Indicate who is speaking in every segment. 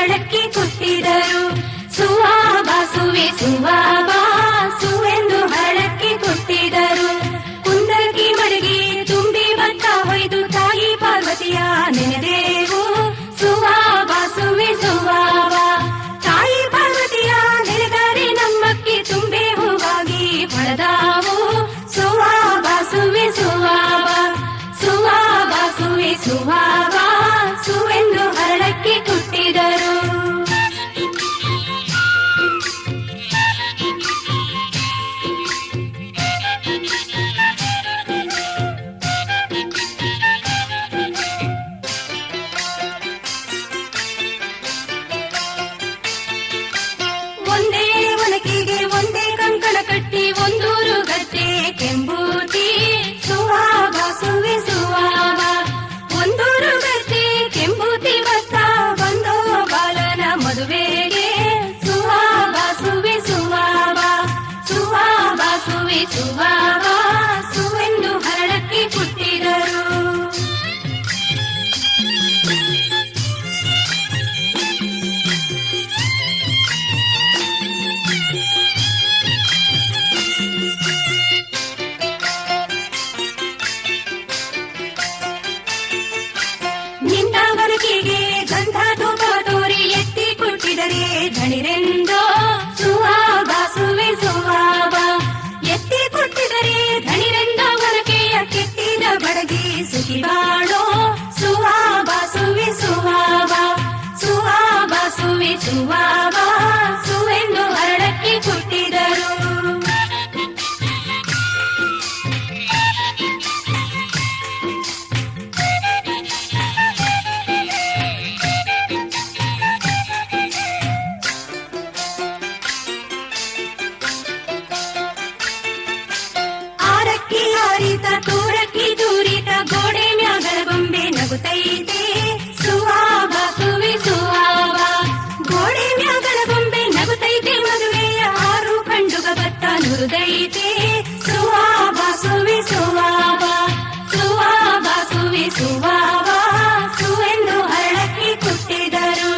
Speaker 1: ಹರಳಕ್ಕಿ ಕೊಟ್ಟಿದರು. ಸುವಾಬಾ ಸುವೆ ಸುವಾಬಾ ಸುವೆಂದು ಹರಳಕ್ಕಿ ಕೊಟ್ಟಿದರು. ಕುಂದರ್ಗಿ ಮಡಗಿ ತುಂಬಿ ಭತ್ತ ಹೊಯ್ದು ತಾಯಿ ಪಾರ್ವತಿಯ ನೆನೆದೇವು. ಸುವಾಬಾ ಸುವೆ ಸುವಾಬಾ ತಾಯಿ ಪಾರ್ವತಿಯ ನೆನೆದರೆ ನಮ್ಮಕ್ಕಿ ತುಂಬೆ ಹೂವಾಗಿ ಹೊಳೆದಾವು. ಸುವಾಬಾ ಸುವೆ ಸುವಾಬಾ ಸುವಾಬಾ ಸುವೆ ಸುವಾಬಾ ಸುವೆಂದು ಹರಳಕ್ಕಿ ಕೊಟ್ಟಿದರು. ಒಂದೇ ಒನಕಿಗೆ ಒಂದೇ ಕಂಕಣ ಕಟ್ಟಿ ಒಂದೂರು ಗದ್ದೆ ಕೆಂಬೂತಿ. ಸುವಾಬಾ ಸುವೆ ಸುವಾಬಾ ಒಂದೂರು ಗದ್ದೆ ಕೆಂಬೂತಿ ಭತ್ತ ಬಂದೋ ಬಾಲನ ಮದುವೆಗೆ. ಸುವಾಬಾ ಸುವೆ ಸುವಾಬಾ ಸುವಾಬಾ ಸುವೆ ಸುವಾಬಾ ಸುವೆಂದು ಹರಳಕ್ಕಿ ಕೊಟ್ಟಿದರು. ನಿಂದವನಿಗೆ ಗಂಧ ಧೂಪ ತೋರಿ ಎತ್ತಿ ಕೊಟ್ಟಿದರೆ ಧಣಿರೆಂದೋ. ಸುವಾಬಾ ಸುವೆ ಸುವಾಬಾ ಎತ್ತಿ ಕೊಟ್ಟಿದರೆ ಧಣಿರೆಂದೋ. ಒನಕೆಯ ಕೆಟ್ಟಿದ ಬಡಗಿ ಸುಖಿ ಬಾಳೋ. ಸುವಾಬಾ ಸುವೆ ಸುವಾಬಾ ಸುವಾಬಾ ಸುವೆ ಸುವಾಬಾ ಸುವೆಂದು ಹರಳಕ್ಕಿ ಕೊಟ್ಟಿದರು. ಆರಕ್ಕಿ ಹಾರಿತ ತೂರಕ್ಕಿ ದೂರಿತ ಗೋಡೆ ಮ್ಯಾಗಳ ಬೊಂಬೆ ನಗುತ್ತೈತೆ. ಸುವಾಬಾ ಸುವೆ ಸುವಾಬಾ ಗೋಡೆ ಮ್ಯಾಗಳ ಬೊಂಬೆ ನಗುತ್ತೈತೆ. ಮದುವೆಯ ಆರು ಕಂಡುಗ ಭತ್ತ ನುರಿದೈತೆ. ಸುವಾಬಾ ಸುವೆ ಸುವಾಬಾ ಸುವಾಬಾ ಸುವೆ ಸುವಾಬಾ ಸುವೆಂದು ಹರಳಕ್ಕಿ ಕೊಟ್ಟಿದರು.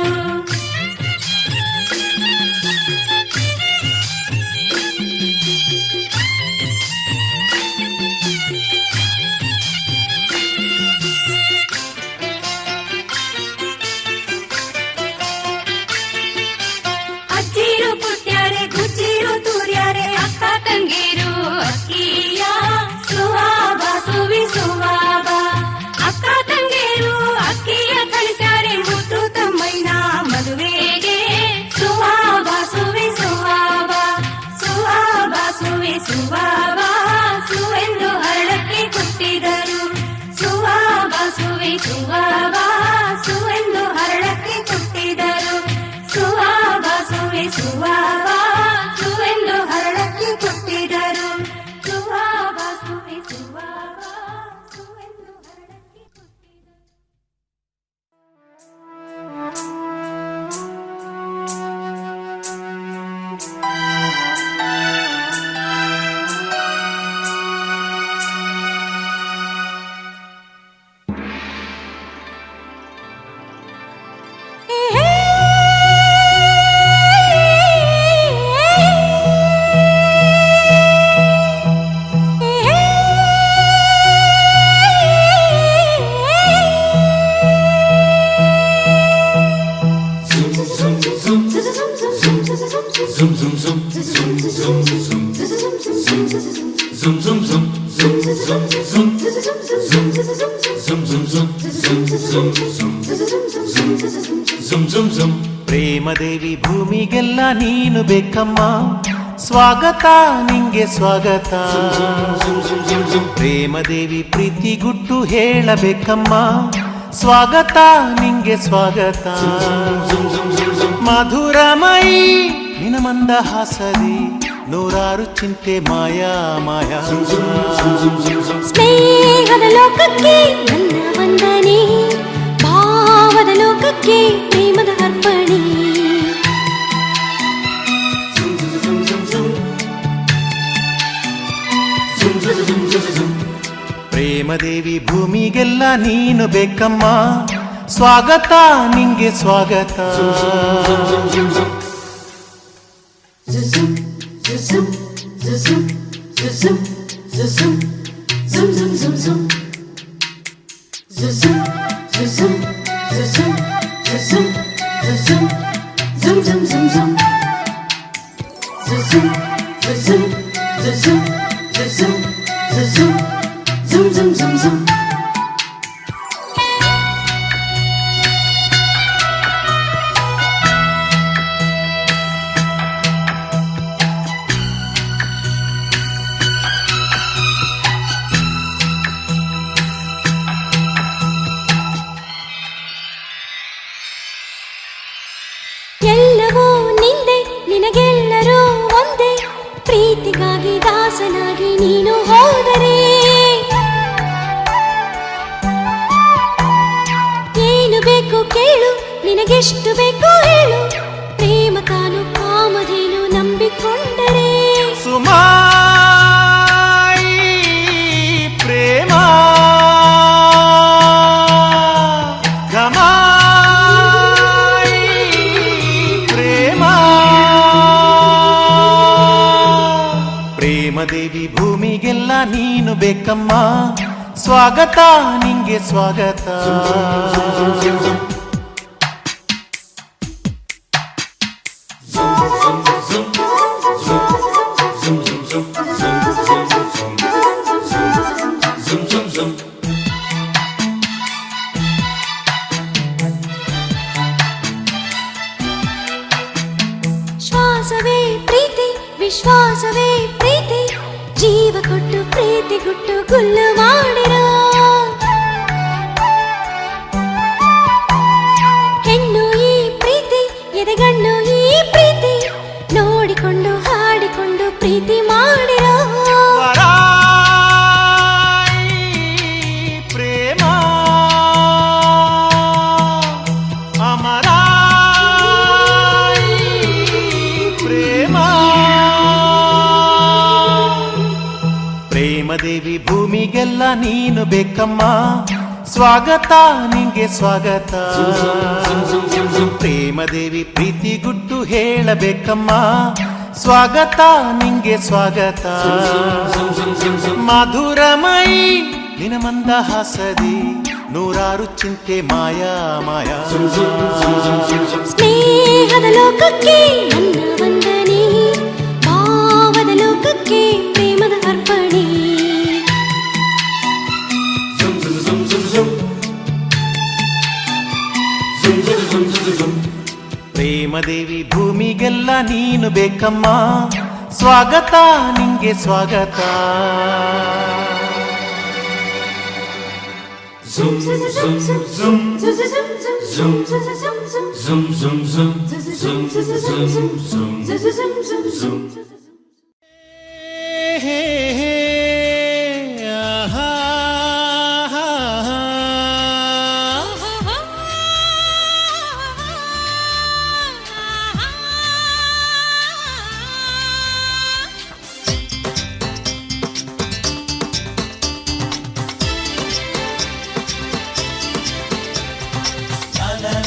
Speaker 1: ಅಜ್ಜಿರು ಪುಟ್ಯಾರೆ ಗುಜ್ಜಿರು ತೂರ್ಯಾರೆ ಅಕ್ಕ ತಂಗೀರು ಅಕ್ಕಿಯ. ಸುವಾಬಾ ಸುವೆ ಸುವಾಬಾ ಅಕ್ಕ ತಂಗೀರು ಅಕ್ಕಿಯ ಕಳಿಸ್ಯಾರೆ ಮುತ್ತು ತಮ್ಮಯ್ಯನ ಮದುವೆಗೆ. ಸುವಾಬಾ ಸುವೆ ಸುವಾಬಾ ಸುವಾಬಾ ಸುವೆ ಸುವಾಬಾ ಸುವೆಂದು ಹರಳಕ್ಕಿ ಕೊಟ್ಟಿದರು. ಸುವಾಬಾ ಸುವೆ ಸುವಾಬಾ ಸುವೆಂದು ಹರಳಕ್ಕಿ ಕೊಟ್ಟಿದರು. ಸುವಾಬಾ ಸುವೆ ಸುವಾಬಾ ಸುವೆಂದು ಹರಳಕ್ಕಿ ಕೊಟ್ಟಿದರು. ಸುವಾಬಾ ಸುವೆ ಸುವಾಬಾ ಸುವೆಂದು ಹರಳಕ್ಕಿ ಕೊಟ್ಟಿದರು.
Speaker 2: ಪ್ರೇಮದೇವಿ ಭೂಮಿಗೆಲ್ಲ ನೀನು ಬೇಕಮ್ಮ. ಸ್ವಾಗತ ನಿಂಗೆ ಸ್ವಾಗತ. ಪ್ರೇಮದೇವಿ ಪ್ರೀತಿ ಗುಟ್ಟು ಹೇಳಬೇಕಮ್ಮ. ಸ್ವಾಗತ ನಿಂಗೆ ಸ್ವಾಗತ. ಮಧುರಮಯಿ ನಿನ ಮಂದಹಾಸದಿ ನೂರಾರು ಚಿಂತೆ ಮಾಯಾ ಮಾಯಾ.
Speaker 1: ಸ್ನೇಹದ ಲೋಕಕ್ಕೆ ನನ್ನ ವಂದನೆ, ಭಾವದ ಲೋಕಕ್ಕೆ ಪ್ರೇಮದ ಅರ್ಪಣೆ.
Speaker 2: ಪ್ರೇಮದೇವಿ ಭೂಮಿಗೆಲ್ಲ ನೀನು ಬೇಕಮ್ಮ. ಸ್ವಾಗತ ನಿಂಗೆ ಸ್ವಾಗತ.
Speaker 1: ಎಲ್ಲವೂ ನಿಂದೆ ನಿನಗೆಲ್ಲರೂ ಒಂದೇ, ಪ್ರೀತಿಗಾಗಿ ದಾಸನಾಗಿ ನೀನು ಹೋದರೆ ಏನು ಬೇಕು ಕೇಳು, ನಿನಗೆಷ್ಟು ಬೇಕು ಹೇಳು, ಪ್ರೇಮ ಕಾನು ಕಾಮಧೇನು ನಂಬಿಕೊಂಡರೆ.
Speaker 2: ಸುಮಾ ಪ್ರೇಮ ಪ್ರೇಮದೇವಿ ಭೂಮಿಗೆಲ್ಲ ನೀನು ಬೇಕಮ್ಮ, ಸ್ವಾಗತ ನಿಂಗೆ ಸ್ವಾಗತ.
Speaker 1: ಶ್ವಾಸವೇ ಪ್ರೀತಿ, ವಿಶ್ವಾಸವೇ ಪ್ರೀತಿ, ಜೀವ ಕೊಟ್ಟು ಪ್ರೀತಿ ಗುಟ್ಟು ಗುಲ್ಲು ಮಾಡಿರೋ. ಹೆಣ್ಣು ಈ ಪ್ರೀತಿ, ಎದೆಗಣ್ಣು ಈ ಪ್ರೀತಿ, ನೋಡಿಕೊಂಡು ಹಾಡಿಕೊಂಡು ಪ್ರೀತಿ ಮಾಡಿರೋ.
Speaker 2: ಪ್ರೇಮ ಅಮರ ಪ್ರೇಮ ಪ್ರೇಮದೇವಿ ಭೂಮಿಗೆಲ್ಲ ನೀನು ಬೇಕಮ್ಮ, ಸ್ವಾಗತ ನಿಂಗೆ ಸ್ವಾಗತ. ಪ್ರೇಮದೇವಿ ಪ್ರೀತಿ ಗುಟ್ಟು ಹೇಳಬೇಕಮ್ಮ, ಸ್ವಾಗತ ನಿಂಗೆ ಸ್ವಾಗತ. ಮಧುರಮಯಿ ನಿನ ಮಂದಹಾಸದಿ, ನೂರಾರು ಚಿಂತೆ ಮಾಯಾ ಮಾಯಾ.
Speaker 1: ಸ್ನೇಹದ ಲೋಕಕ್ಕೆ ನನ್ನ ವಂದನೆ, ಭಾವದ ಲೋಕಕ್ಕೆ ಪ್ರೇಮದ ಅರ್ಪಣೆ.
Speaker 2: ಪ್ರೇಮದೇವಿ ಭೂಮಿಗೆಲ್ಲ ನೀನು ಬೇಕಮ್ಮ, ಸ್ವಾಗತ ನಿಂಗೆ ಸ್ವಾಗತ.
Speaker 3: Zoom zoom zoom zoom zoom zoom zoom zoom zoom zoom zoom.
Speaker 1: La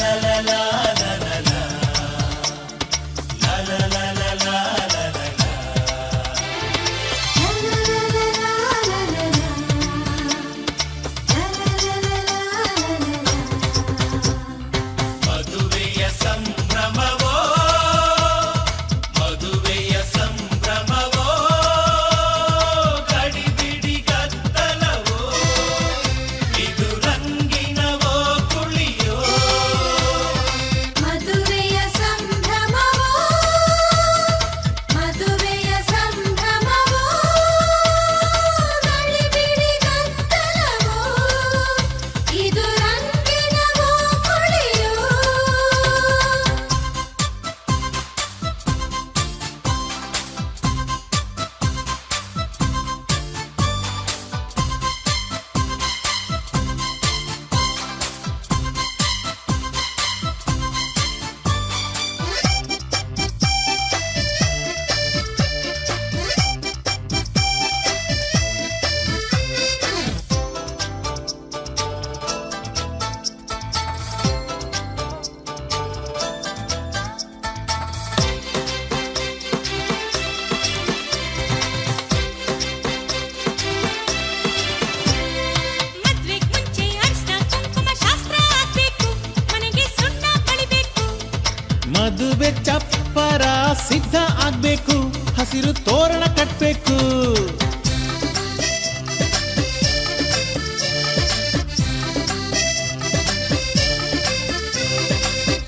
Speaker 2: ಮದುವೆ ಚಪ್ಪರ ಸಿದ್ಧ ಆಗ್ಬೇಕು, ಹಸಿರು ತೋರಣ ಕಟ್ಬೇಕು.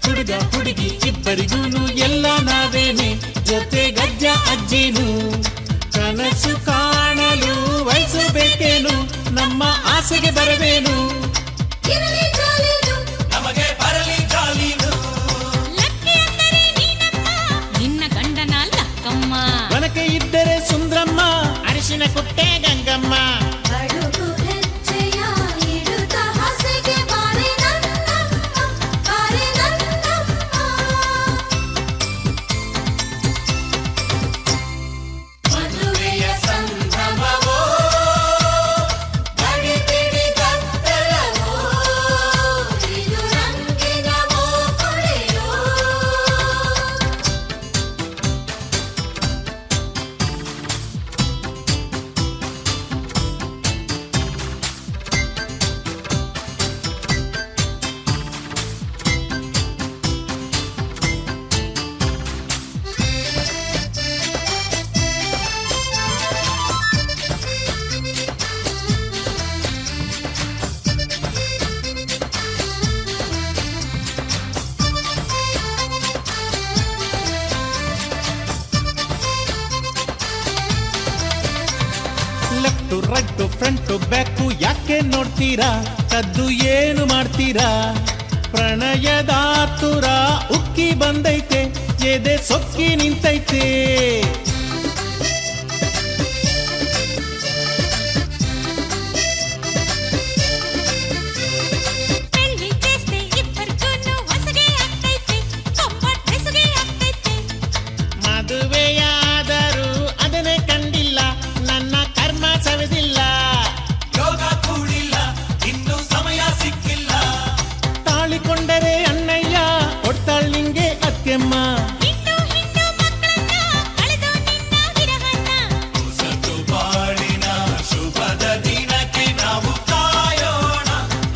Speaker 2: ಹುಡುಗ ಹುಡುಗಿ ಇಬ್ಬರಿಗೂನು ಎಲ್ಲ ನಾವೇನೆ, ಜೊತೆ ಗಜ್ಜ ಅಜ್ಜಿನು. ಕನಸು ಕಾಣಲು ವಯಸ್ಸು ಬೇಕೇನು, ನಮ್ಮ ಆಸೆಗೆ ಬರಬೇನು, ನಮಗೆ ಬರಲಿ ಜಾಲೀನು.
Speaker 1: ನಿನ್ನ ಗಂಡನ ಲಕ್ಕಮ್ಮ,
Speaker 2: ಒನಕೆ ಇದ್ದರೆ ಸುಂದ್ರಮ್ಮ, ಅರಿಶಿನ ಕುಟ್ಟೆ Gangamma. Left right front back ಯಾಕೆ ನೋಡ್ತೀರಾ, ಕದ್ದು ಏನು ಮಾಡ್ತೀರಾ. ಪ್ರಣಯದಾತುರ ಉಕ್ಕಿ ಬಂದೈತೆ, ಎದೆ ಸೊಕ್ಕಿ ನಿಂತೈತೆ. ಮದುವೆಯಾದರೂ ಅದನ್ನೇ ಕಂಡಿಲ್ಲ, ನನ್ನ ಕರ್ಮ ಸವೆದಿಲ್ಲ. ಯೋಗ ಕೂಡಿಲ್ಲ, ಇನ್ನು ಸಮಯ ಸಿಕ್ಕಿಲ್ಲ. ತಾಳಿಕೊಂಡರೆ ಅಣ್ಣಯ್ಯ, ಕೊಡ್ತಾಳ್ ನಿಂಗೆ ಅತ್ತೆಮ್ಮ. ಹೊಸತು ಬಾಳಿನ ಶುಭದ ದಿನಕ್ಕೆ ನಾವು ಕಾಯೋಣ,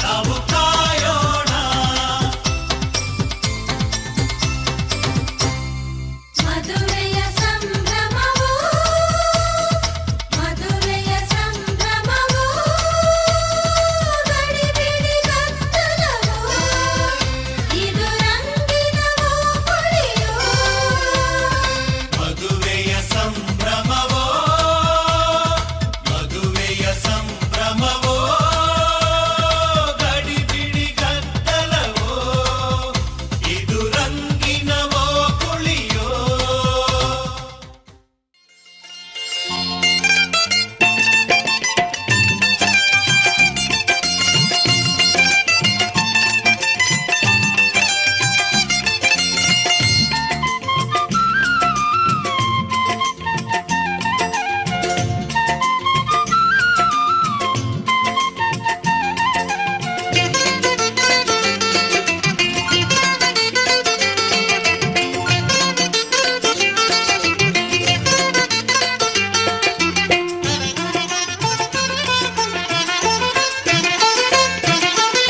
Speaker 2: ನಾವು ಕಾಯೋಣ.
Speaker 1: ಮದುವೆಯ ಸಂಭ್ರಮವು, ಮದುವೆಯ ಸಂಭ್ರಮವು, ಗಡಿಬಿಡಿ ಗದ್ದಲವು, ಇದು ರಂಗಿನವೋ ಕುಳಿಯೋ.
Speaker 2: ಮದುವೆಯ ಸಂಭ್ರಮವೋ, ಮದುವೆಯ ಸಂಭ್ರಮವೋ, ಗಡಿಬಿಡಿ ಗದ್ದಲವೋ, ಇದು ರಂಗಿನವೋ ಕುಳಿಯೋ.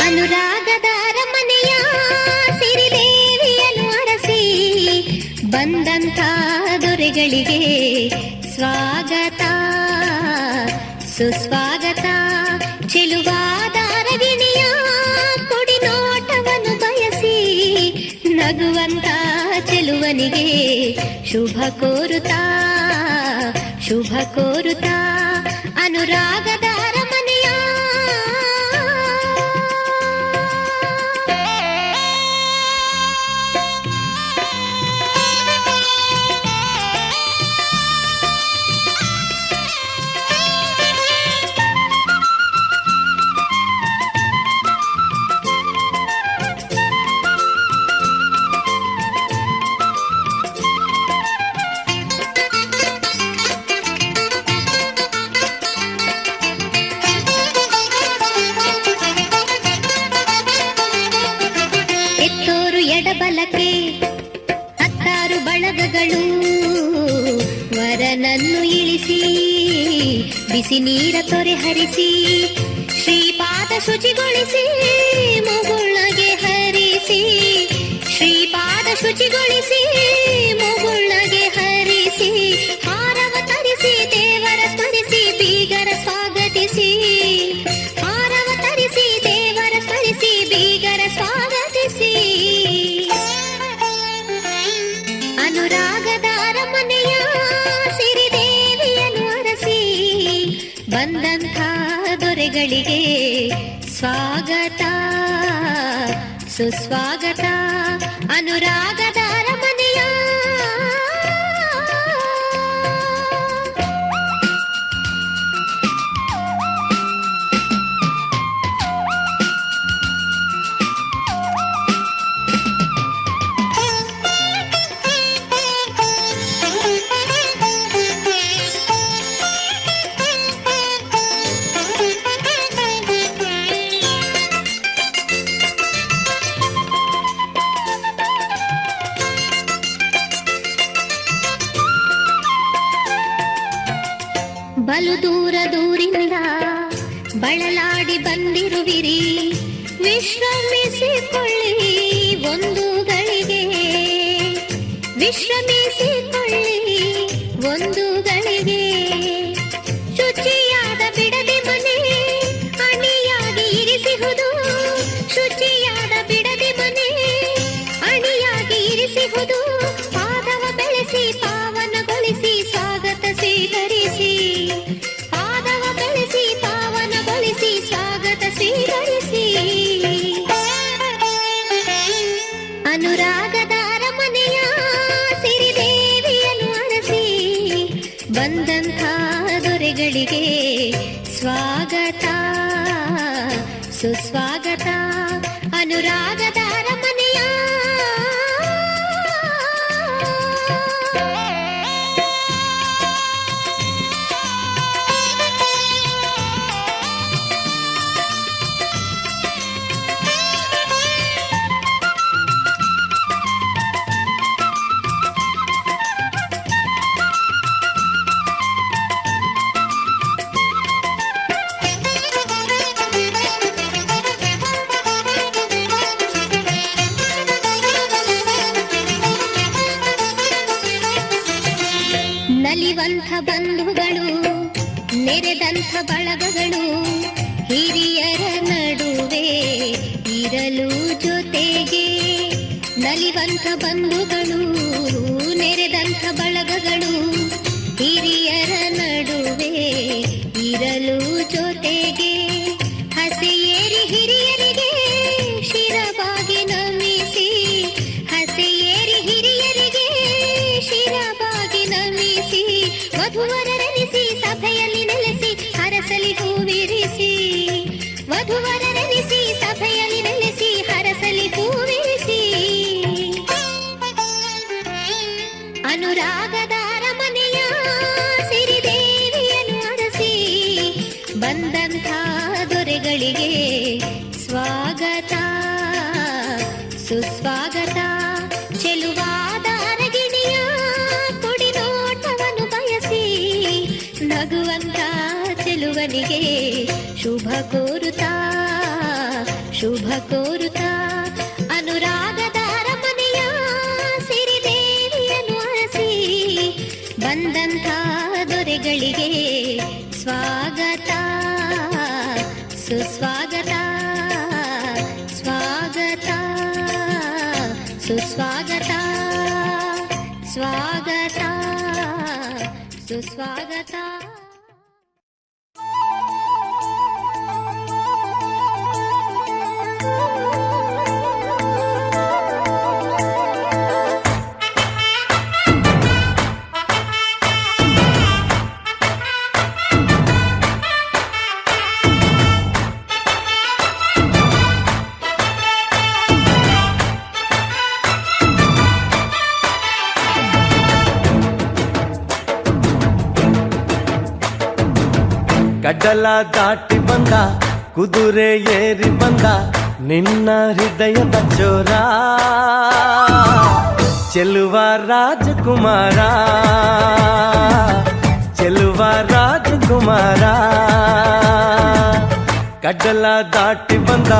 Speaker 1: ಅನುರಾಗದ ಅರಮನೆಯ ಸಿರಿದೇವಿಯನ್ನು ಅರಸಿ ಬಂದಂಥ ದೊರೆಗಳಿಗೆ ಸ್ವಾಗತ ಸುಸ್ವಾಗತ. ಚೆಲುವಾದ ಅರಗಿಣಿಯ ಕುಡಿನೋಟವನ್ನು ಬಯಸಿ ನಗುವಂತ ಚೆಲುವನಿಗೆ ಶುಭ ಕೋರುತ್ತಾ, ಶುಭ ಕೋರುತ್ತಾ. ಅನುರಾಗದ ಅರಮನೆಯ ಎಡಬಲಕ್ಕೆ 16 ಬಳಗಗಳು ವರನನ್ನು ಇಳಿಸಿ ಬಿಸಿ ನೀರ ತೊರೆ ಹರಿಸಿ ಶ್ರೀಪಾದ ಶುಚಿಗೊಳಿಸಿ ಮುಗುಳ್ನಗೆ ಹರಿಸಿ ಶ್ರೀಪಾದ ಶುಚಿಗೊಳಿಸಿ ಮುಗುಳ್ನಗೆ ಹರಿಸಿ ಹಾರವ ತರಿಸಿ ದೇವರ ಸ್ಮರಿಸಿ ಬೀಗರ ಸ್ವಾಗತಿಸಿ ಹಾರವ ತರಿಸಿ ದೇವರ ಸ್ಮರಿಸಿ ಬೀಗರ ಸ್ವಾಗತಿಸಿ ಅನುರಾಗದ ಅರಮನೆಯ ಸಿರಿದೇವಿಯನ್ನು ಅರಸಿ ಬಂದಂಥ ದೊರೆಗಳಿಗೆ ಸ್ವಾಗತ ಸುಸ್ವಾಗತ ಅನುರಾಗದ ಅರಮನೆಯ ಬಲು ದೂರ ದೂರಿಂದ ಬಳಲಾಡಿ ಬಂದಿರುವಿರಿ ವಿಶ್ರಮಿಸಿಕೊಳ್ಳಿ ಒಂದು ಗಳಿಗೆ ವಿಶ್ರಮಿಸಿಕೊಳ್ಳಿ ಒಂದು ಗಳಿಗೆ ಶುಚಿಯಾದ ಬಿಡದೆ ಮನೆ ಅಣಿಯಾಗಿ ಇರಿಸಿಹುದು ಶುಚಿಯಾದ ಬಿಡದೆ ಮನೆ ಅಣಿಯಾಗಿ ಇರಿಸಿಹುದು ಪಾದವ ಬೆಳೆಸಿ ಪಾವನಗೊಳಿಸಿ ಸ್ವಾಗತ ಸ್ವೀಕರಿಸಿ ಪಾದವ ಬೆಳೆಸಿ ಪಾವನಗೊಳಿಸಿ ಸ್ವಾಗತ ಸ್ವೀಕರಿಸಿ ಅನುರಾಗದ ಅರಮನೆಯ ಸಿರಿದೇವಿಯನ್ನು ಅರಸಿ ಬಂದಂಥ ದೊರೆಗಳಿಗೆ ಸ್ವಾಗತ ಸುಸ್ವಾಗತ ಅನುರಾಗದ ಅರಮನೆಯ ನಲಿವಂಥ ಬಂಧುಗಳು ನೆರೆದಂಥ ಬಳಗಗಳು ಹಿರಿಯರ ನಡುವೆ ಇರಲು ಜೊತೆಗೆ ನಲಿವಂಥ ಬಂಧುಗಳು ನೆರೆದಂಥ ಬಳಗಗಳು ಹಿರಿಯರ ನಡುವೆ ಇರಲು ಜೊತೆಗೆ ಹಸೆಯೇರಿ ಹಿರಿಯರಿಗೆ ಶಿರವಾಗಿ ನಮಿಸಿ ಹಸೆಯೇರಿ ಹಿರಿಯರಿಗೆ ಶಿರವಾಗಿ ನಮಿಸಿ ವಧುವರರೆನಿಸಿ ಸಭೆಯಲ್ಲಿ ನೆಲೆಸಿ ಹರಸಲಿ ಹೂವಿರಿಸಿ ವಧುವರರೆನಿಸಿ ಸಭೆಯಲ್ಲಿ ನೆಲೆಸಿ ಹರಸಲಿ ಹೂವಿರಿಸಿ ಅನುರಾಗದ ಅರಮನೆಯ ಸಿರಿದೇವಿಯನ್ನು ಅರಸಿ ಬಂದಂಥ ದೊರೆಗಳಿಗೆ ಸ್ವಾಗತ ಸುಸ್ವಾಗತ ಚೆಲುವಾದ ಅರಗಿಣಿಯ ಕುಡಿನೋಟವನ್ನು ಬಯಸಿ ನಗುವಂತ ಚೆಲುವನಿಗೆ ಶುಭ ಕೋರುತ್ತಾ ಶುಭ ಕೋರುತ್ತಾ ಅನುರಾಗದ ಅರಮನೆಯ ಸಿರಿದೇವಿಯನ್ನು ಅರಸಿ ಬಂದಂಥ ದೊರೆಗಳಿಗೆ ಸ್ವಾಗತ ಸುಸ್ವಾಗತ ಸ್ವಾಗತ ಸುಸ್ವಾಗತ ಸ್ವಾಗತ ಸುಸ್ವಾಗತ
Speaker 4: ಕಡಲ ದಾಟಿ ಬಂದ ಕುದುರೆ ಏರಿ ಬಂದ ನಿನ್ನ ಹೃದಯದ ಚೋರ ಚೆಲುವ ರಾಜಕುಮಾರ ಚೆಲುವ ರಾಜಕುಮಾರ ಕಡಲ ದಾಟಿ ಬಂದ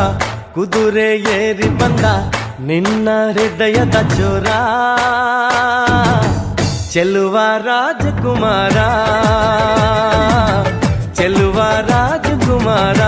Speaker 4: ಕುದುರೆ ಏರಿ ಬಂದ ನಿನ್ನ ಹೃದಯದ ಚೋರ ಚೆಲುವ ರಾಜಕುಮಾರ ಚೆಲುವ ರಾಜಕುಮಾರ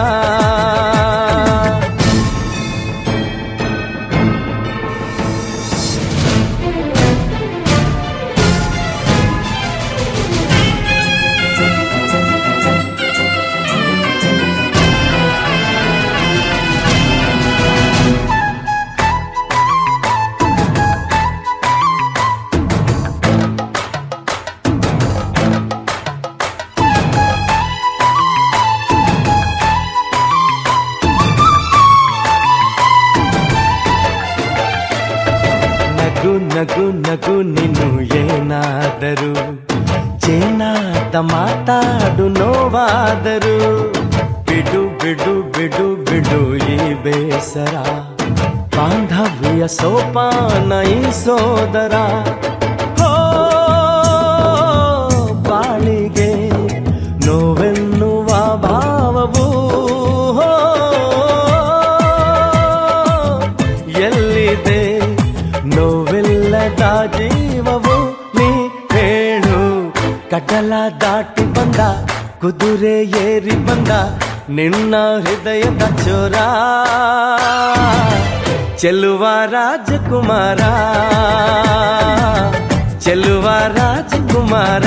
Speaker 4: ನಗು ನಗು ನಗು ನೀನು ಏನಾದರೂ ಚೇನಾದ ಮಾತಾಡು ನೋವಾದರು ಬಿಡು ಬಿಡು ಬಿಡು ಬಿಡು ಈ ಬೇಸರ ಬಾಂಧವ್ಯ ಸೋಪಾನ ಈ ಸೋದರ ಹೋ ಬಾಳಿಗೆ ನೋವೆನ್ನುವ ಭಾವವು ಹೋ ಎಲ್ಲಿದೆ ನೋವಿಲ್ಲದ ಜೀವವು ನೀ ಹೇಳು ಕಡಲ ದಾಟಿ ಬಂದ ಕುದುರೆ ಏರಿ ಬಂದ ನಿನ್ನ ಹೃದಯದ ಚೋರ ಚೆಲುವ ರಾಜಕುಮಾರ ಚೆಲುವ ರಾಜಕುಮಾರ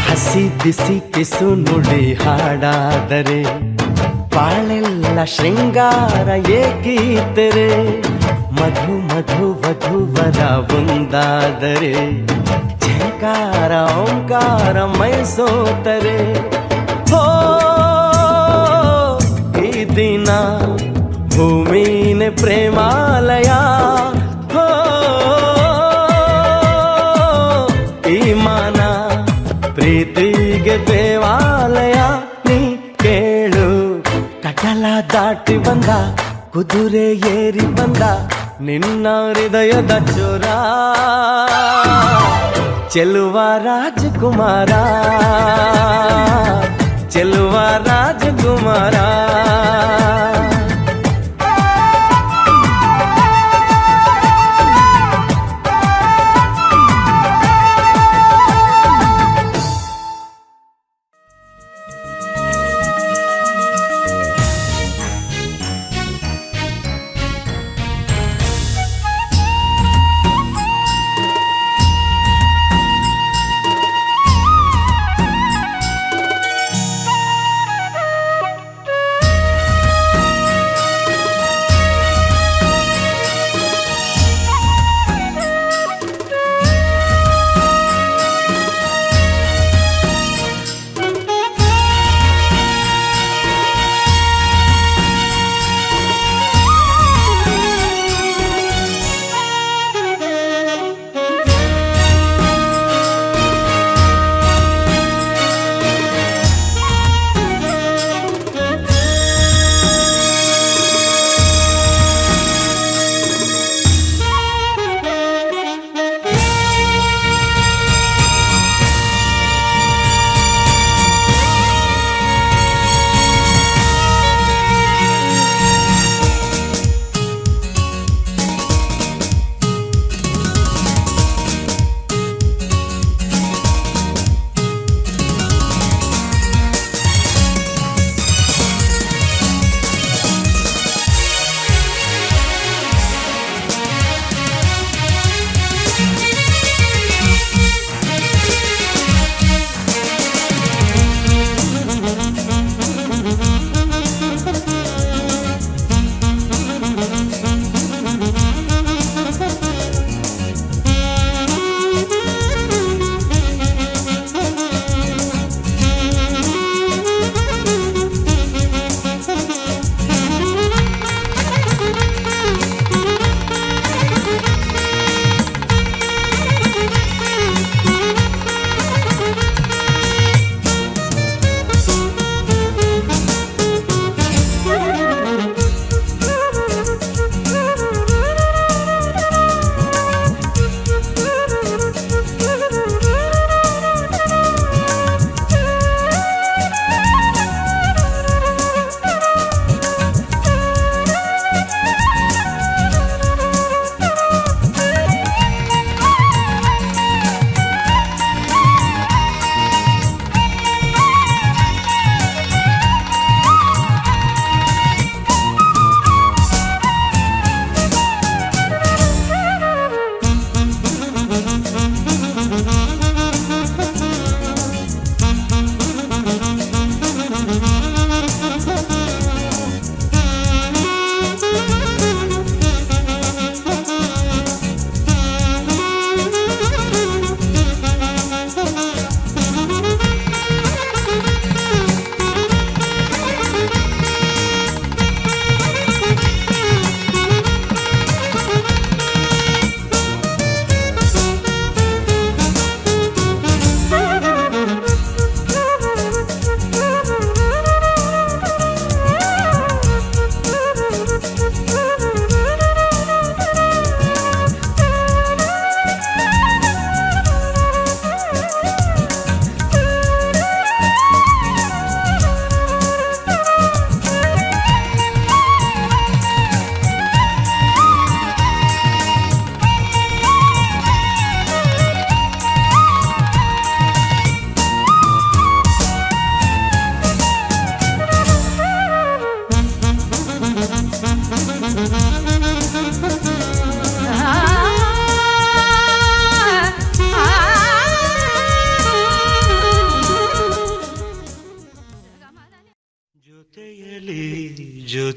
Speaker 4: ಹಸಿ ಬಿಸಿ ಕಿಸು ನುಡಿ ಹಾಡಾದರೆ ಬಾಳೆಲ್ಲ ಶೃಂಗಾರ ಏಕೀತರೆ ಮಧು ಮಧು ವಧುವರ ಒಂದಾದರೆ ಝಂಕಾರ ಓಂಕಾರ ಮೈಸೋತರೆ ಹೋ ಈ ದಿನ ಭೂಮಿನೇ ಪ್ರೇಮಾಲಯ ಹೋ ಈ ಮಾನ ಪ್ರೀತಿಗೆ ದೇವಾಲಯ ನೀ ಕೇಳು ಕಡಲ ದಾಟಿ ಬಂದ ಕುದುರೆ ಏರಿ ಬಂದ ನಿನ್ನ ಹೃದಯದ ಚೋರ ಚೆಲುವ ರಾಜಕುಮಾರ ಚೆಲುವ ರಾಜಕುಮಾರ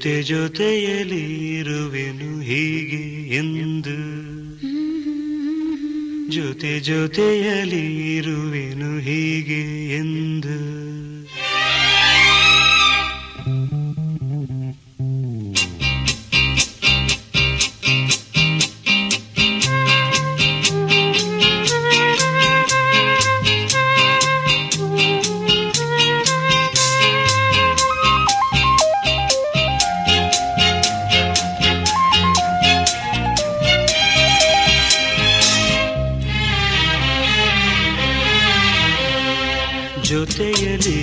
Speaker 5: ಜೊತೆ ಜೊತೆಯಲಿ ಇರುವೆನು ಹೀಗೆ ಎಂದು ಜೊತೆ ಜೊತೆಯಲಿ ಇರುವೆನು ಹೀಗೆ ಎಂದು ಜೊತೆಯಲಿ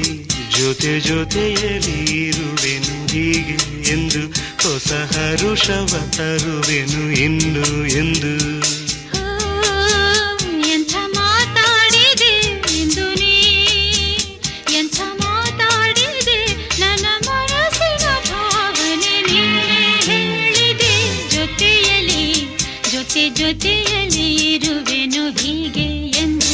Speaker 5: ಜೊತೆ ಜೊತೆಯಲಿ ಇರುವೆನು ಹೀಗೆ ಎಂದು ಹೊಸ ಹರುಷವ ತರುವೆನು ಇನ್ನು ಎಂದು
Speaker 1: ಎಂಥ ಮಾತಾಡಿದೆ ಇಂದು ನೀ ಎಂಥ ಮಾತಾಡಿದೆ ನನ್ನ ಮನಸ್ಸಿನ ಭಾವನೆ ನೀನೇ ಹೇಳಿದೆ ಜೊತೆಯಲಿ ಜೊತೆ ಜೊತೆಯಲಿ ಇರುವೆನು ಹೀಗೆ ಎಂದು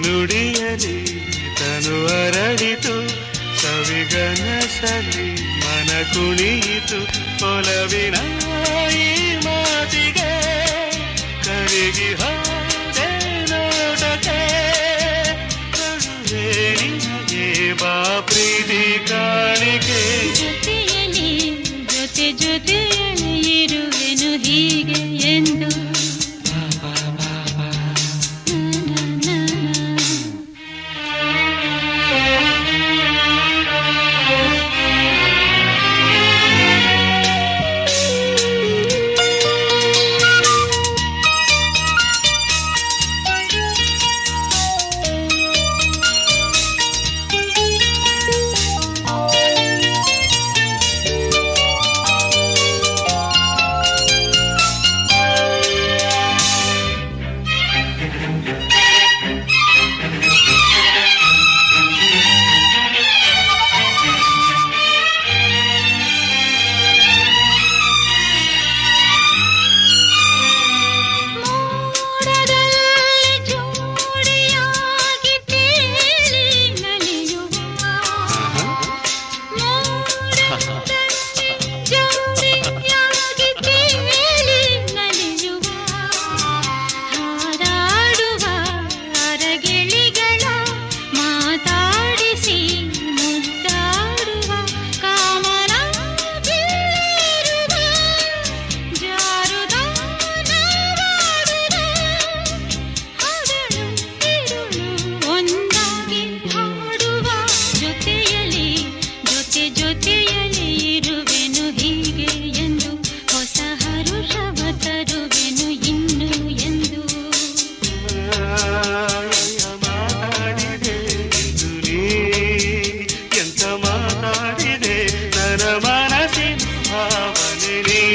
Speaker 5: ನುಡಿಯಲಿ ತನು ಅರಳಿತು ಸವಿಗನಸಲಿ ಮನ ಕುಣಿಯಿತು ಒಲವಿನ ಈ ಮಾತಿಗೆ ಕರಗಿ ಹೋದೆ ನೋಟಕ್ಕೆ ಕರುವೆ ನಿನಗೆ ಬಾ ಪ್ರೀತಿ ಕಾಣಿಕೆ
Speaker 1: ಜೊತೆಯಲಿ ಜೊತೆ ಜೊತೆಯಲಿ ಇರುವೆನು ಹೀಗೆ ಎಂದು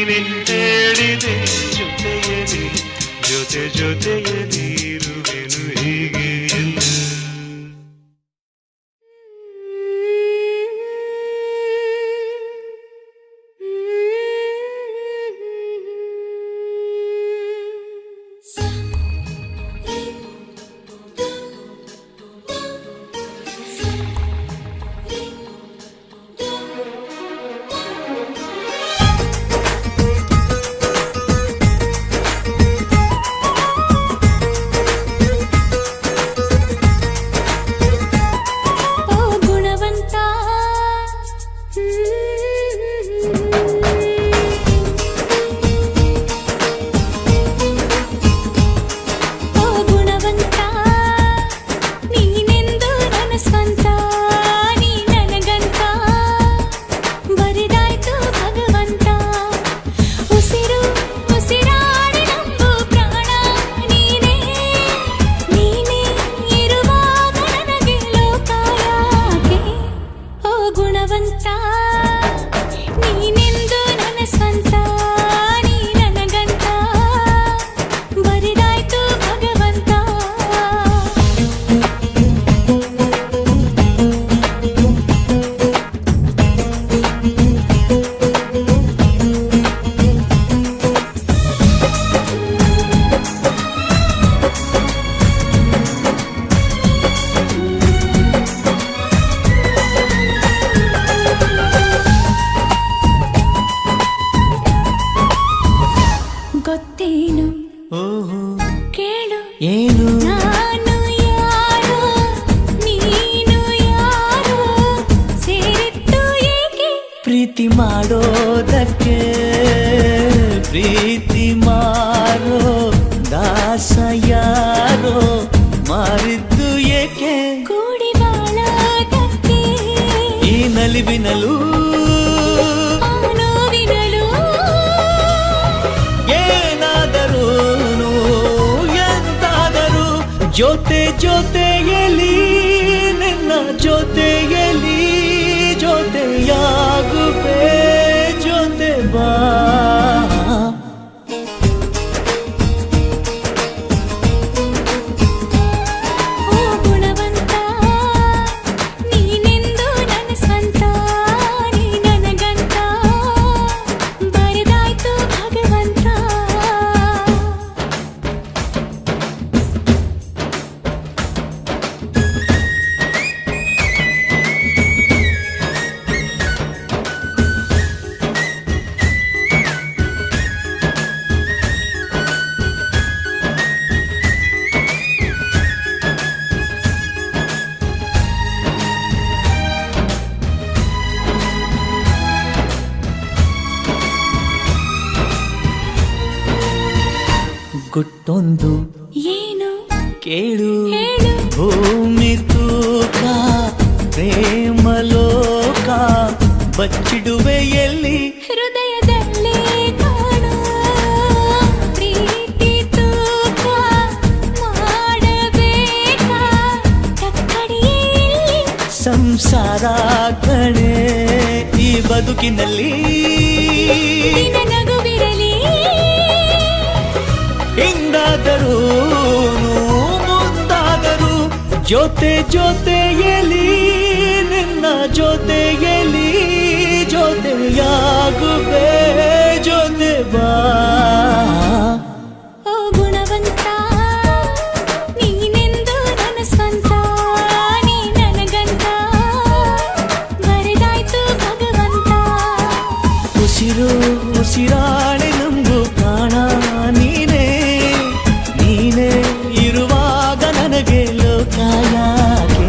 Speaker 5: ಹೇಳಿದೆ ಜೊತೆಯಲಿ ಜೊತೆ ಜೊತೆಯಲಿ ಇರುವೆನು ಹೀಗೆ ಎಂದು
Speaker 1: ಗುಣವಂತ ನೀನೆಂದು ನನ್ನ ಸ್ವಂತ ನೀ ನನಗಂತ ಬರಿದಾಯ್ತು ಭಗವಂತ ಗೊತ್ತೇನು
Speaker 2: ಓಹೋ
Speaker 1: ಕೇಳು
Speaker 2: ಏನು
Speaker 1: ನಾನು ಯಾರೋ ನೀನು ಯಾರೋ ಸೇರಿತ್ತು ಏಕೆ
Speaker 4: ಪ್ರೀತಿ ಮಾಡೋದಕ್ಕೆ ಪ್ರೀತಿ ಮಾರೋ ದಾಸ ಯಾರೋ ಮಾರಿದ್ದು ಏಕೆ
Speaker 1: ಕೂಡಿ ಬಾಳೋದಕ್ಕೆ
Speaker 4: ಈ ನಲಿವಿನಲು
Speaker 1: ಆ ನೋವಿನಳು
Speaker 4: ಏನಾದರೂನು ಎಂತಾದರೂ ಜೊತೆ ಜೊತೆಯಲಿ ನಿನ್ನ ಜೊತೆಯಲಿ ಜೊತೆಯಾಗುವೆ ಜೊತೆ ಬಾ
Speaker 1: ಓ ಗುಣವಂತ ನೀನೆಂದು ನನ್ನ ಸ್ವಂತ ನೀ ನನಗಂತ ಬರಿದಾಯ್ತು ಭಗವಂತ
Speaker 4: ಗುಟ್ಟೊಂದು
Speaker 1: ಏನು
Speaker 4: ಕೇಳು
Speaker 1: ಹೇಳು
Speaker 4: ಭೂಮಿ ತೂಕ ಪ್ರೇಮಲೋಕ ಬಚ್ಚಿಡುವೆ ಎಲ್ಲಿ
Speaker 1: ಹೃದಯದಲ್ಲೇ ಕಾಣು ಪ್ರೀತಿ ತೂಕ ಮಾಡಬೇಕಾ ಕಕ್ಕಡಿಯಲ್ಲಿ
Speaker 4: ಸಂಸಾರ ಕಣೆ ಈ ಬದುಕಿನಲ್ಲಿ
Speaker 1: ನಿನ್ನ ನಗುವಿರಲಿ
Speaker 4: ಹಿಂದಾದರೂ ಮುಂದಾದರೂ ಜೊತೆ ಜೊತೆಯಲಿ ನಿನ್ನ ಜೊತೆಯಲಿ ಜೊತೆಯಾಗುವೆ ಜೊತೆ ಬಾ
Speaker 1: ಓ ಗುಣವಂತ ನೀನೆಂದು ನನ್ನ ಸ್ವಂತ ನೀ ನನಗಂತ ಬರಿದಾಯ್ತು ಭಗವಂತ
Speaker 4: ಉಸಿರು ಉಸಿರಾಣೆ ನಂಬು ಪ್ರಾಣ ನೀನೇ ನೀನೇ ಇರುವಾಗ ನನಗೆ ಲೋಕ ಯಾಕೆ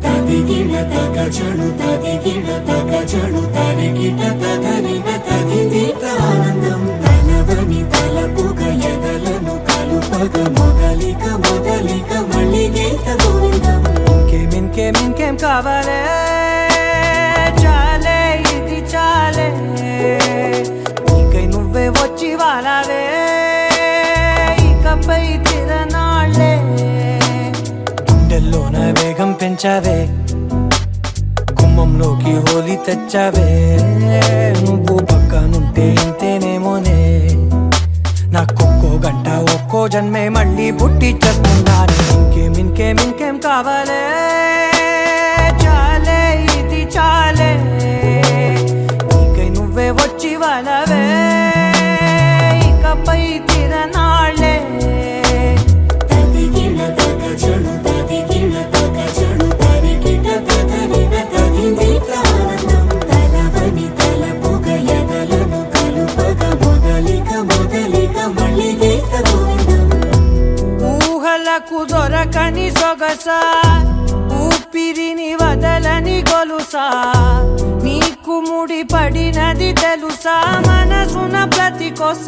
Speaker 6: ತದಿಗಿಡ ತಗ ಚಣು ತದಿಗಿಡ ತಗ ಚಣು ತರಿಗಿಡ ತದರಿನ ತದಿದೀತ ಆನಂದಂ ತಲವನಿ ತಲಪುಗ ಎದಲನು ಕಲುಪಗ ಮೊದಲಿಕ ಮೊದಲಿಕ ಮಳ್ಳಿಗೀತ గోవిందం
Speaker 4: ఇంకేం కావాలే చాలే ఇది చాలే నీకై నువ్వే వచ్చి వాలావే ఇకపై తిరనాళ్ళే గుండెల్లోన వేగం పెంచావే గుమ్మంలోకి హోలీ తెచ్చావే నువ్వు పక్కనుంటే ఇంతేనేమోనే నాకొక్కో గంట ఒక్కో జన్మే మళ్ళీ పుట్టి చేస్తున్నాను ఇంకేం కావాలే చాలే ఇది చాలే నీకై నువ్వే వచ్చి వాళ్ళవే ఇకపై తిరనాళ్ళే
Speaker 6: తదిగిడ తగ చణు తదిగిడ తగ చణు తరిగిడ తదరిన తదిదీత ఆనందం తలవని తలపుగ ఎదలను కలుపగ మొదలిక మొదలిక మళ్ళిగీత గోవిందం
Speaker 4: ఊహలకు దొరకని సొగస ఊపిరిని వదలని గొలుసా నీకు ముడి పడినది తెలుసా మనసున ప్రతి కొస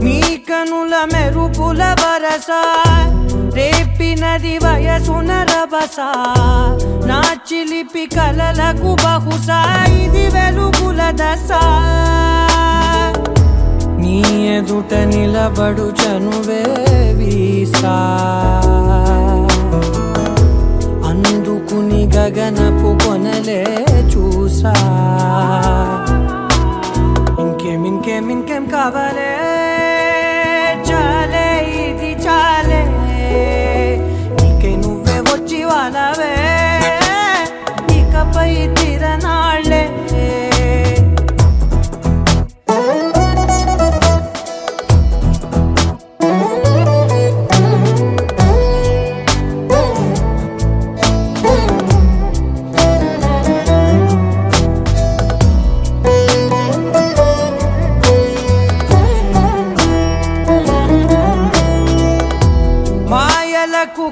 Speaker 4: నీ
Speaker 7: కనుల మెరుపుల వరస రేపినది వయసున రభస నా చిలిపి కలలకు బహుశా ఇది వెలుగుల దశ నీ ఎదుట నిలబడు చనువే వీసా అందుకుని గగనపు కొనలే చూసా ఇంకేం కావాలే చాలే ఇది చాలే నీకే నువ్వే వచ్చి వాళ్ళవే ఇకపై తిరనాళ్ళే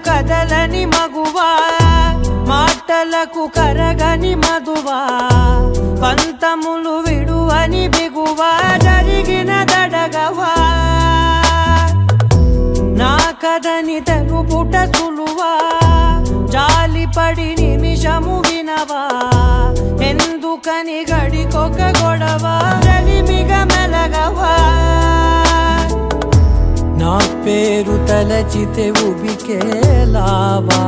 Speaker 7: కదలని మగువా మాటలకు కరగని మధువా పంతములు విడువని బిగువా జరిగిన దడగవా నా కదని తెలుపుట సులువా జాలిపడి నిమిషము వినవా ఎందుకని గడికొక గొడవ రలిమిగ మెలగవా నా పేరు తలచితే ఉబికేలావా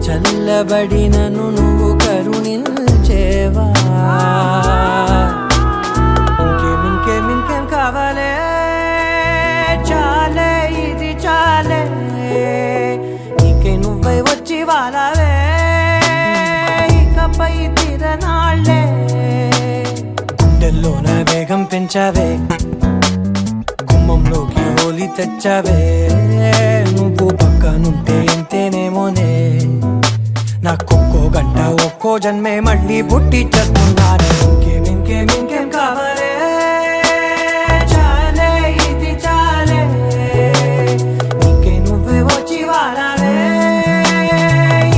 Speaker 7: చల్లబడినను నువ్వు కరుణించేవా ఇంకేం కావాలే చాలే ఇది చాలే నీకే నువ్వై వచ్చి వాళ్ళవే ఇకపై తిరనాళ్ళే గుండెల్లోన వేగం పెంచావే గుమ్మంలోకి హోలీ తెచ్చావే నువ్వు పక్కనుంటే ఎంతేనేమోనే నాకొక్కో గంట ఒక్కో జన్మే మళ్ళీ పుట్టి చేస్తున్నానే ఇంకేం కావాలే చాలే ఇది చాలే నీకే నువ్వే వచ్చి వాళ్ళవే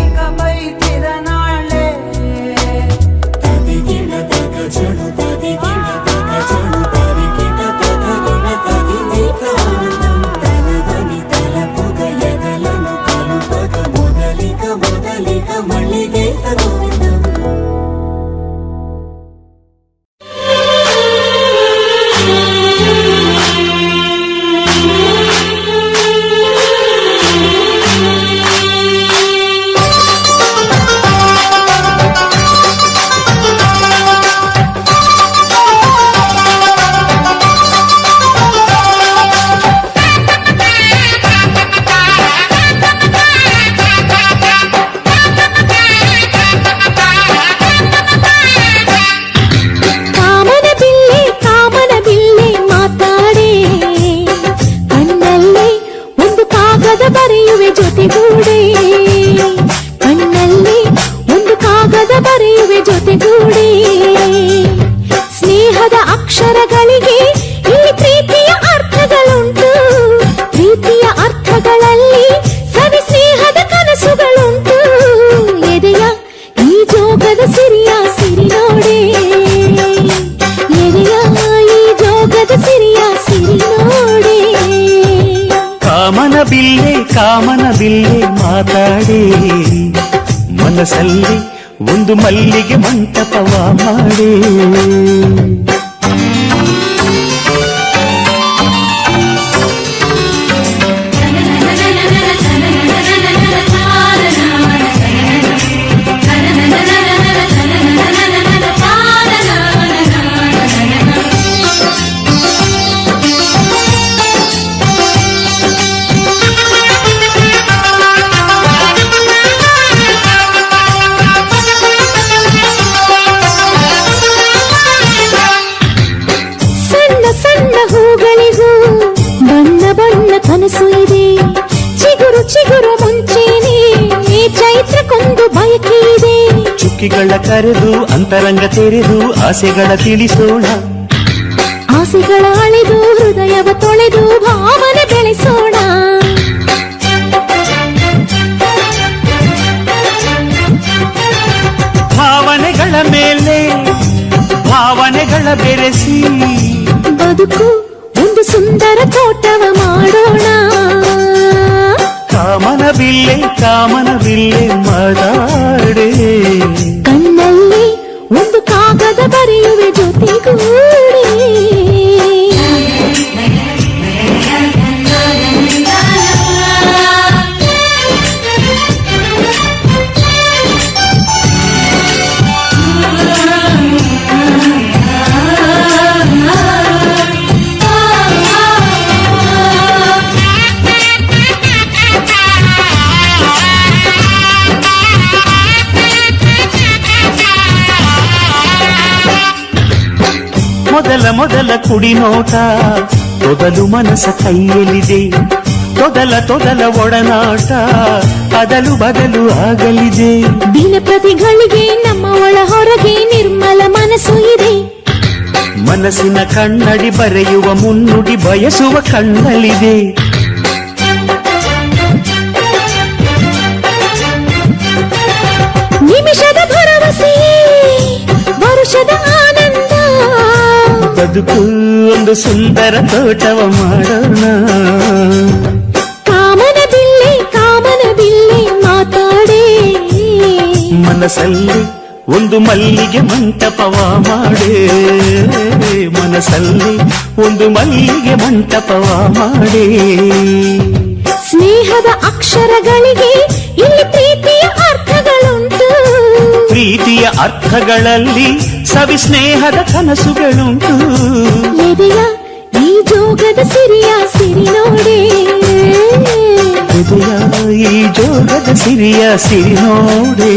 Speaker 7: ఇకపై తిరనాళ్ళే
Speaker 6: తదిగిన తగ చెడు తదిగిన తగ చెడు తరిగిన తగగిన తగింది ప్రాణం తలవని తలపుగ ఎదలను కలుపగ మొదలిక మళ్ళీ గీత గోవిందం
Speaker 1: ಸ್ನೇಹದ ಅಕ್ಷರಗಳಿಗೆ ಇಲ್ಲಿ ಪ್ರೀತಿಯ ಅರ್ಥಗಳುಂಟು ಪ್ರೀತಿಯ ಅರ್ಥಗಳಲ್ಲಿ ಸವಿ ಸ್ನೇಹದ ಕನಸುಗಳುಂಟು ಎದೆಯ ಈ ಜೋಗದ ಸಿರಿಯ ಸಿರಿ ನೋಡೆ ಎದೆಯ ಈ ಜೋಗದ ಸಿರಿಯ ಸಿರಿ ನೋಡೆ
Speaker 8: ಕಾಮನ ಬಿಲ್ಲೆ ಮಾತಾಡಿ ಮನಸ್ಸಲ್ಲಿ ಒಂದು ಮಲ್ಲಿಗೆ ಮಂಟಪವ ಮಾಡಿ
Speaker 1: ಕನಸು ಇದೆ ಚಿಗುರು ಚಿಗುರು ಮುಂಚೆನೆ ಚೈತ್ರಕ್ಕೊಂದು ಬಯಕೆ ಇದೆ
Speaker 8: ಚುಕ್ಕಿಗಳ ಕರೆದು ಅಂತರಂಗ ತೆರೆದು ಆಸೆಗಳ ತಿಳಿಸೋಣ
Speaker 1: ಆಸೆಗಳ ಅಳೆದು ಹೃದಯವ ತೊಳೆದು ಭಾವನೆ ಬೆಳೆಸೋಣ
Speaker 8: ಭಾವನೆಗಳ ಮೇಲೆ ಭಾವನೆಗಳ ಬೆರೆಸಿ
Speaker 1: ಬದುಕು ಒಂದು ಸುಂದರ ತೋಟವ ಮಾಡೋಣ.
Speaker 8: ಕಾಮನ ಬಿಲ್ಲೆ ಮಾತಾಡೆ,
Speaker 1: ಕಣ್ಣಲ್ಲಿ ಒಂದು ಕಾಗದ ಬರೆಯುವೆ ಜೊತೆಗೂಡಿ.
Speaker 8: ಮೊದಲ ಕುಡಿ ನೋಟ, ತೊದಲು ಮನಸ ಕೈಯಲ್ಲಿದೆ. ತೊದಲ ಒಡನಾಟ ಅದಲು ಬದಲು ಆಗಲಿದೆ.
Speaker 1: ದಿನಪ್ರತಿಗಳಿಗೆ ನಮ್ಮ ಒಳ ಹೊರಗೆ ನಿರ್ಮಲ ಮನಸ್ಸು ಇದೆ.
Speaker 8: ಮನಸ್ಸಿನ ಕಣ್ಣಡಿ ಬರೆಯುವ ಮುನ್ನುಡಿ ಬಯಸುವ ಕಣ್ಣಲ್ಲಿದೆ.
Speaker 1: ನಿಮಿಷದ ಭರವಸೆ ವರುಷದ ಆನಂದ.
Speaker 8: ಬದುಕು ಒಂದು ಸುಂದರ ತೋಟವ ಮಾಡೋಣ.
Speaker 1: ಕಾಮನ ಬಿಲ್ಲೆ ಮಾತಾಡೆ,
Speaker 8: ಮನಸ್ಸಲ್ಲಿ ಒಂದು ಮಲ್ಲಿಗೆ ಮಂಟಪವ ಮಾಡೆ. ಮನಸ್ಸಲ್ಲಿ ಒಂದು ಮಲ್ಲಿಗೆ ಮಂಟಪವ ಮಾಡೆ.
Speaker 1: ಸ್ನೇಹದ ಅಕ್ಷರಗಳಿಗೆ ಇಲ್ಲಿ ಪ್ರೀತಿಯ ಅರ್ಥಗಳುಂಟು.
Speaker 8: ಪ್ರೀತಿಯ ಅರ್ಥಗಳಲ್ಲಿ ಸವಿ ಸ್ನೇಹದ ಕನಸುಗಳುಂಟು.
Speaker 1: ಎದೆಯ ಈ ಜೋಗದ ಸಿರಿಯ ಸಿರಿ ನೋಡೆ.
Speaker 8: ಎದೆಯ ಈ ಜೋಗದ ಸಿರಿಯ ಸಿರಿ ನೋಡೆ.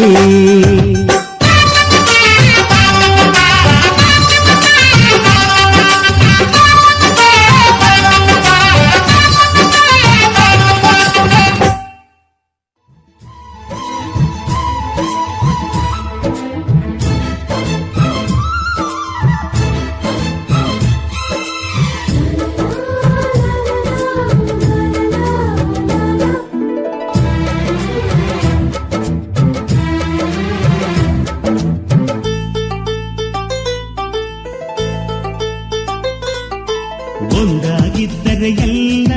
Speaker 2: ಒಂದಾಗಿದ್ದರೆ ಎಲ್ಲ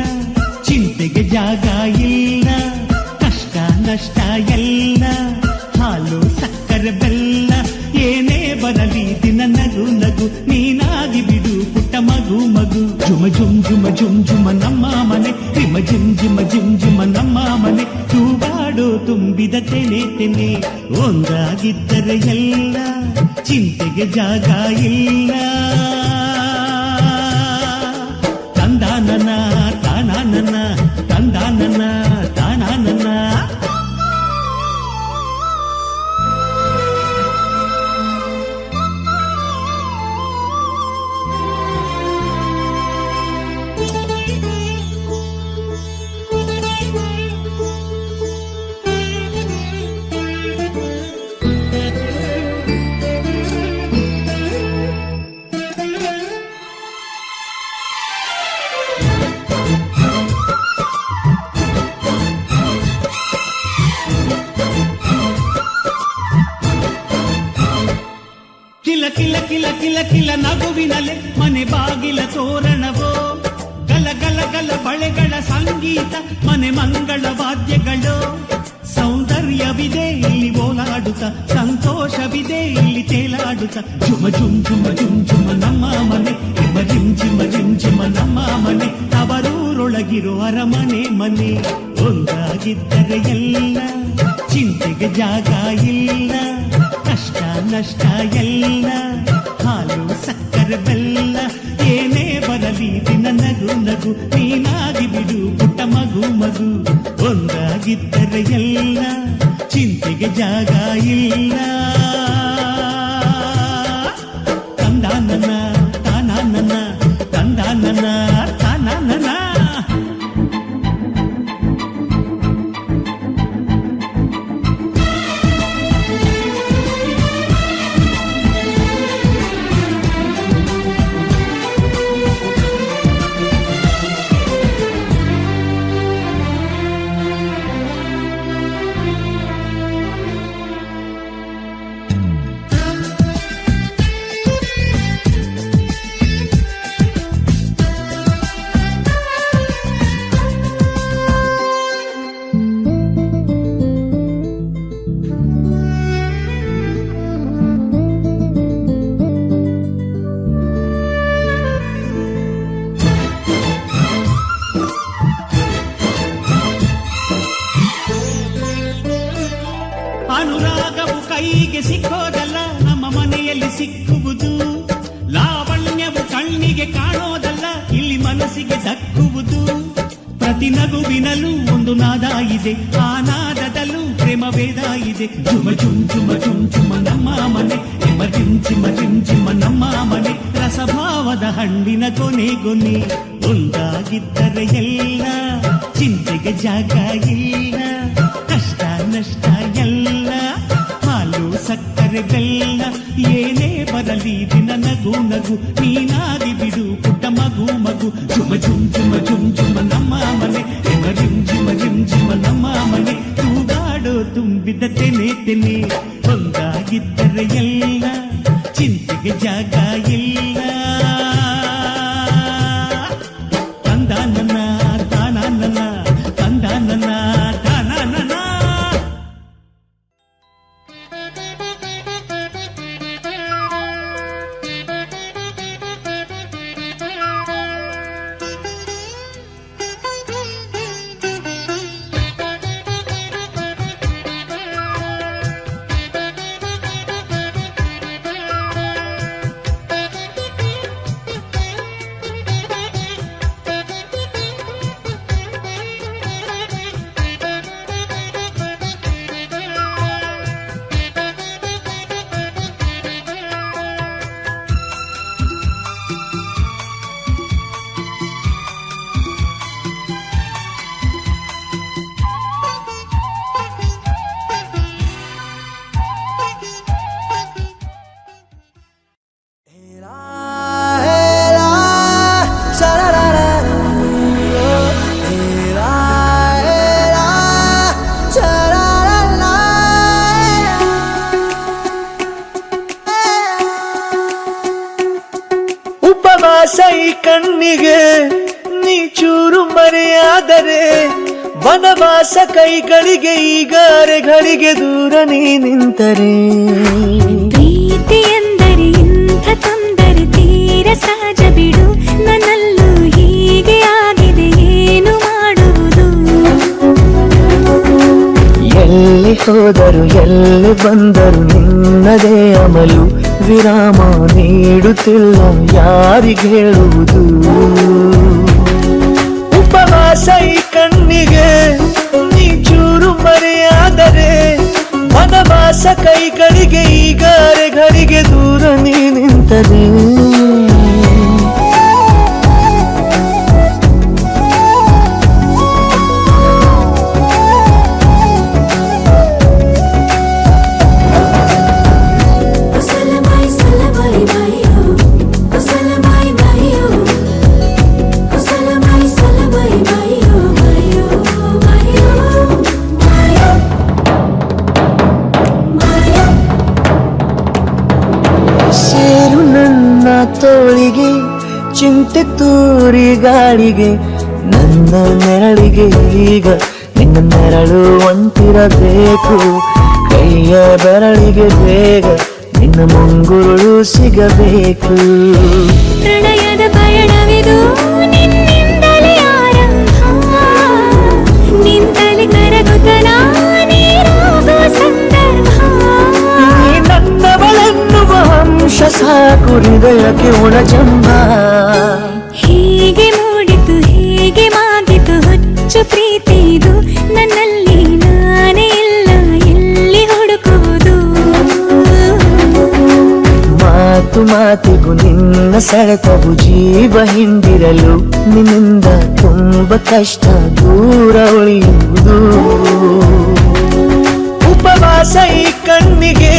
Speaker 2: ಚಿಂತೆಗೆ ಜಾಗ ಇಲ್ಲ. ಕಷ್ಟ ನಷ್ಟ ಎಲ್ಲ ಹಾಲು ಸಕ್ಕರೆ ಬೆಲ್ಲ ಏನೇ ಬರಲಿ ದಿನ ನಗು ನಗು ನೀನಾಗಿ ಬಿಡು ಪುಟ್ಟ ಮಗು ಮಗು. ಜುಮ ನಮ್ಮ ಮನೆ ರಿಮ ಜಿಮ ನಮ್ಮ ಮನೆ ತೂಗಾಡೋ ತುಂಬಿದ ತೆನೆ. ಒಂದಾಗಿದ್ದರೆ ಎಲ್ಲ ಚಿಂತೆಗೆ ಜಾಗ ಇಲ್ಲ. ತಂದಾನನ ತಾನಾನನ ತಂದಾನನ ತಾನಾನನ. ಕಿಲ ನಗುವಿನಲೆ ಮನೆ ಬಾಗಿಲ ತೋರಣವೋ. ಗಲ ಬಳೆಗಳ ಸಂಗೀತ ಮನೆ ಮಂಗಳ ವಾದ್ಯಗಳು. ಸೌಂದರ್ಯವಿದೆ ಇಲ್ಲಿ ಓಲಾಡುತ್ತ, ಸಂತೋಷವಿದೆ ಇಲ್ಲಿ ತೇಲಾಡುತ್ತ. ಜುಮ ನಮ್ಮ ಮನೆ ಜಿಮ ನಮ್ಮ ಮನೆ. ತವರೂರೊಳಗಿರೋ ಅರಮನೆ ಮನೆ. ಒಂದಾಗಿದ್ದರೆ ಎಲ್ಲ ಚಿಂತೆಗೆ ಜಾಗ ಇಲ್ಲ. ಕಷ್ಟ ನಷ್ಟ ಎಲ್ಲ ಹಾಲು ಸಕ್ಕರೆ ಬೆಲ್ಲ ಏನೇ ಬರಲಿ ದಿನ ನಗು ನಗು ನೀನಾಗಿ ಬಿಡು ಪುಟ್ಟ ಮಗು ಮಗು. ಒಂದಾಗಿದ್ದರೆ ಎಲ್ಲ ಚಿಂತೆಗೆ ಜಾಗ ಇಲ್ಲ. ತಂದಾನನ ತಾನಾನನ ತಂದಾನನ ತಾನಾನನ. ಅನುರಾಗವು ಕೈಗೆ ಸಿಕ್ಕೋದಲ್ಲ, ನಮ್ಮ ಮನೆಯಲ್ಲಿ ಸಿಕ್ಕುವುದು. ಲಾವಣ್ಯವು ಕಣ್ಣಿಗೆ ಕಾಣೋದಲ್ಲ, ಇಲ್ಲಿ ಮನಸ್ಸಿಗೆ ದಕ್ಕುವುದು. ಪ್ರತಿ ನಗುವಿನಲ್ಲೂ ಒಂದು ನಾದ ಇದೆ, ಆ ನಾದದಲ್ಲೂ ಪ್ರೇಮ ವೇದ ಇದೆ. ಜುಮ ಜುಮ್ ಜುಮ ಜುಮ್ ಜುಮ ನಮ್ಮ ಮನೆ, ಎಮ ಜಿಮ್ ಚಿಮ ಜಿಮ್ ಚಿಮ ನಮ್ಮ ಮನೆ. ರಸಭಾವದ ಹಣ್ಣಿನ ಕೊನೆ ಕೊನೆ ಒಂದಾಗಿದ್ದರೆ ಎಲ್ಲ, ಚಿಂತೆಗೆ ಜಾಗ ಇಲ್ಲ. ಕಷ್ಟ ನಷ್ಟ ಎಲ್ಲ, ಹಾಲು ಸಕ್ಕರೆ ಬೆಲ್ಲ, ಏನೇ ಬರಲಿ ದಿನ ನಗು ನಗು. ನೀನಾಗಿ ಬಿಡು ಪುಟ್ಟ ಮಗು ಮಗು. ಜುಮ ಜುಮ್ ಜುಮ ಜುಮ್ ಜುಮ ನಮ್ಮ ಮನೆ, ಎಮ ಜಿಮ್ ಜಿಮ ಜಿಮ್ ಜಿಮ ನಮ್ಮ ಮನೆ. ತೂಗಾಡೋ ತುಂಬಿದ ತೆನೆ ತೆನೆ ಒಂದಾಗಿದ್ದರೆ ಎಲ್ಲ, ಚಿಂತೆಗೆ ಜಾಗ ಇಲ್ಲ. ತಂದ ನನ್ನ ತಾನ ನನ್ನ, ತಂದ ನನ್ನ ತಾನ ನನ್ನ.
Speaker 4: ಉಪವಾಸ ಈ ಕಣ್ಣಿಗೆ ನೀ ಚೂರು ಮರೆಯಾದರೆ, ವನವಾಸ ಕೈಗಳಿಗೆ ಈಗ ಅರೆಗಳಿಗೆ ದೂರ ನೀ ನಿಂತರೆ.
Speaker 1: ಪ್ರೀತಿ ಎಂದರೆ ಇಂಥ ತೊಂದರೆ ತೀರ ಸಹಜ ಬಿಡು, ನನ್ನಲ್ಲೂ ಹೀಗೆ ಆಗಿದೆ ಏನು ಮಾಡುವುದು.
Speaker 4: ಎಲ್ಲಿ ಹೋದರು ಎಲ್ಲಿ ಬಂದರು ನಿನ್ನದೇ ಅಮಲು, ವಿರಾಮ ನೀಡುತ್ತಿಲ್ಲ ಯಾರಿಗೆ ಹೇಳುವುದು. ಉಪವಾಸ ಈ ಕಣ್ಣಿಗೆ ನೀ ಚೂರು ಮರೆಯಾದರೆ, ವನವಾಸ ಕೈಗಳಿಗೆ ಈಗ ಅರೆಗಳಿಗೆ ದೂರ ನೀ ನಿಂತರೆ. ಸೇರು ನನ್ನ ತೋಳಿಗೆ, ಚಿಂತೆ ತೂರಿ ಗಾಳಿಗೆ, ನನ್ನ ನೆರಳಿಗೆ ಈಗ ನಿನ್ನ ನೆರಳು ಒಂಟಿರಬೇಕು. ಕೈಯ ಬೆರಳಿಗೆ ಬೇಗ ನಿನ್ನ ಮುಂಗುರುಳು ಸಿಗಬೇಕು.
Speaker 1: ಪ್ರಣಯದ ಪಯಣವಿದು ನಿನ್ನಿಂದಲೇ ಆರಂಭ, ನಿಂತಲೇ ಕರಗುತ್ತ ನೀರಾಗುವ ಸಂದರ್ಭ.
Speaker 4: ನೀ ನನ್ನವಳೆನ್ನುವ ಅಂಶ ಸಾಕು ಹೃದಯಕ್ಕೆ ಒಳಜಂಬ.
Speaker 1: ಹೀಗೆ ಮೂಡಿತು ಹೀಗೆ ಮಾಗಿತು ಹುಚ್ಚು ಪ್ರೀತಿ ಇದು, ನನ್ನಲ್ಲಿ ನಾನೇ ಇಲ್ಲ ಎಲ್ಲಿ ಹುಡುಕುವುದು.
Speaker 4: ಮಾತು ಮಾತಿಗೂ ನಿನ್ನ ಸೆಳೆತವು ಜೀವ ಹಿಂದಿರಲು, ನಿನ್ನಿಂದ ತುಂಬ ಕಷ್ಟ ದೂರ ಉಳಿಯುವುದು. ಉಪವಾಸ ಈ ಕಣ್ಣಿಗೆ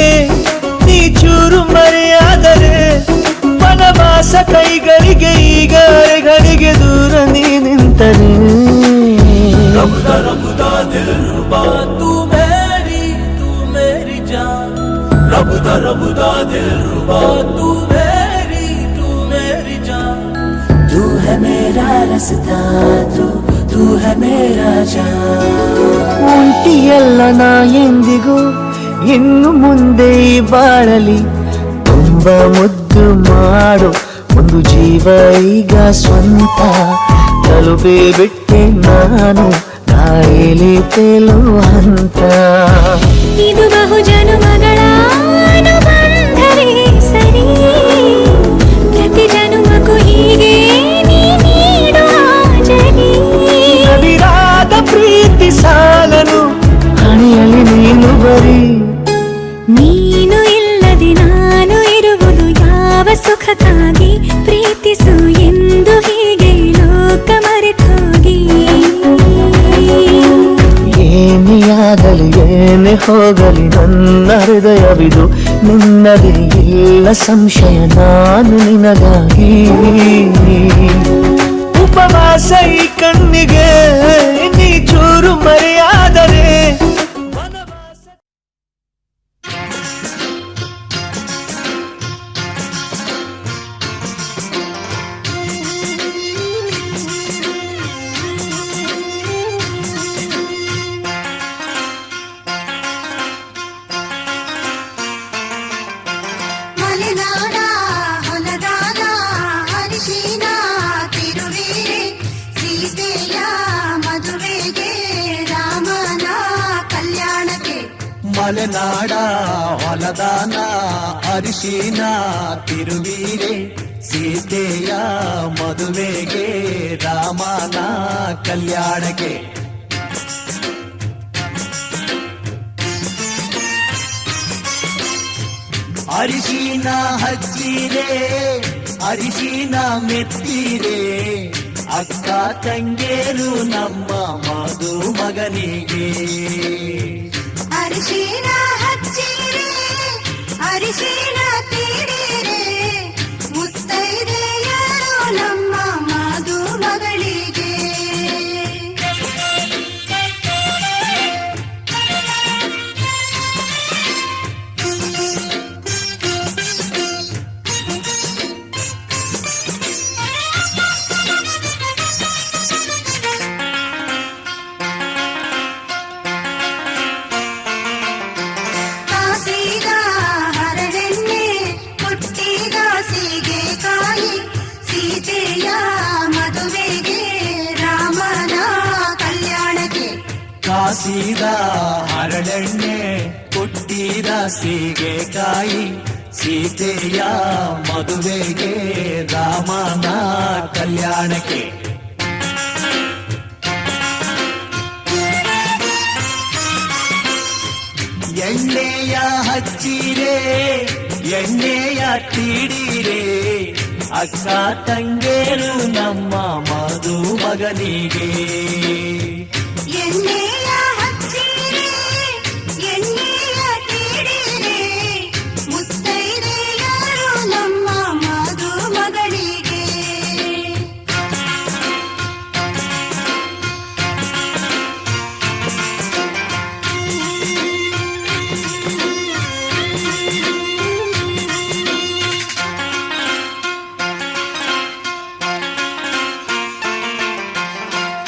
Speaker 4: ನೀ ಚೂರು ಮರೆಯಾದರೆ, ವನವಾಸ ಕೈಗಳಿಗೆ ಈಗ ಅರೆಗಳಿಗೆ ದೂರ ನೀ ನಿಂತರೆ.
Speaker 7: तू मेरी जान, रबुदा दिल रुबा, तू मेरी जान. तू है मेरा रास्ता, तू है मेरा जान.
Speaker 4: ಒಂಟಿಯಲ್ಲ ನಾ ಎಂದಿಗೂ ಇನ್ನು ಮುಂದೆ ಈ ಬಾಳಲಿ, ತುಂಬ ಮುದ್ದು ಮಾಡು ಒಂದು ಜೀವ ಈಗ ಸ್ವಂತ. ತಲುಪೇ ಬಿಟ್ಟೆ ನಾನು ಕಾಯಿಲೆ ತೇಲೋ ಹಂತ.
Speaker 1: ಇದು ಬಹು
Speaker 4: ಬರಿ.
Speaker 1: ನೀನು ಇಲ್ಲದೆ ನಾನು ಇರುವುದು ಯಾವ ಸುಖಕ್ಕಾಗಿ, ಪ್ರೀತಿಸು ಎಂದು ಹೀಗೆ ಲೋಕ ಮರೆತೋಗಿ.
Speaker 4: ಏನೇ ಆಗಲಿ ಏನೇ ಹೋಗಲಿ ನನ್ನ ಹೃದಯವಿದು ನಿನ್ನದೇ, ಇಲ್ಲ ಸಂಶಯ ನಾನು ನಿನಗಾಗಿ. ಉಪವಾಸ ಈ ಕಣ್ಣಿಗೆ ನೀ ಚೂರು ಮರೆಯಾದರೆ
Speaker 9: ಮಲೆನಾಡ ಹೊಲದಾನ ಅರಿಶಿನ ತಿರುವೀರೆ, ಸೀತೆಯ ಮದುವೆಗೆ ರಾಮನ ಕಲ್ಯಾಣಕ್ಕೆ.
Speaker 4: ಮಲೆನಾಡ ಹೊಲದಾನ ಅರಿಶಿನ ತಿರುವೀರೆ, ಸೀತೆಯ ಮದುವೆಗೆ ರಾಮನ ಕಲ್ಯಾಣಕ್ಕೆ. ಅರಿಶಿನ ಹಚ್ಚಿರೆ ಅರಿಶಿನ ಮೆತ್ತಿರೆ, ಅಕ್ಕ ತಂಗೇರು ನಮ್ಮ ಮಧು ಮಗನಿಗೆ.
Speaker 9: ಅರಿಶಿನ ಹಚ್ಚಿರೆ ಅರಿಶಿನ ತೀಡಿರೆ, ಮುತ್ತೈದೆಯರು ನಮ್ಮ ಮಧು ಮಗಳಿಗೆ. ಕಾಸಿದ ಹರಳೆಣ್ಣೆ ಕೊಟ್ಟಿದ ಸೀಗೆಕಾಯಿ, ಸೀತೆಯ ಮದುವೆಗೆ ರಾಮನ ಕಲ್ಯಾಣಕ್ಕೆ.
Speaker 4: ಕಾಸಿದ ಹರಳೆಣ್ಣೆ ಕೊಟ್ಟಿದ ಸೀಗೆಕಾಯಿ, ಸೀತೆಯ ಮದುವೆಗೆ ರಾಮನ ಕಲ್ಯಾಣಕ್ಕೆ. ಎಣ್ಣೆಯ ಹಚ್ಚಿರೆ ಎಣ್ಣೆಯ ತೀಡಿರೆ, ಅಕ್ಕ ತಂಗೇರು ನಮ್ಮ ಮಧು ಮಗನಿಗೆ.
Speaker 9: ಎಣ್ಣೆಯ ಹಚ್ಚಿರೆ ಎಣ್ಣೆಯ ತೀಡಿರೆ, ಮುತ್ತೈದೆಯರು ನಮ್ಮ ಮಧು ಮಗಳಿಗೆ.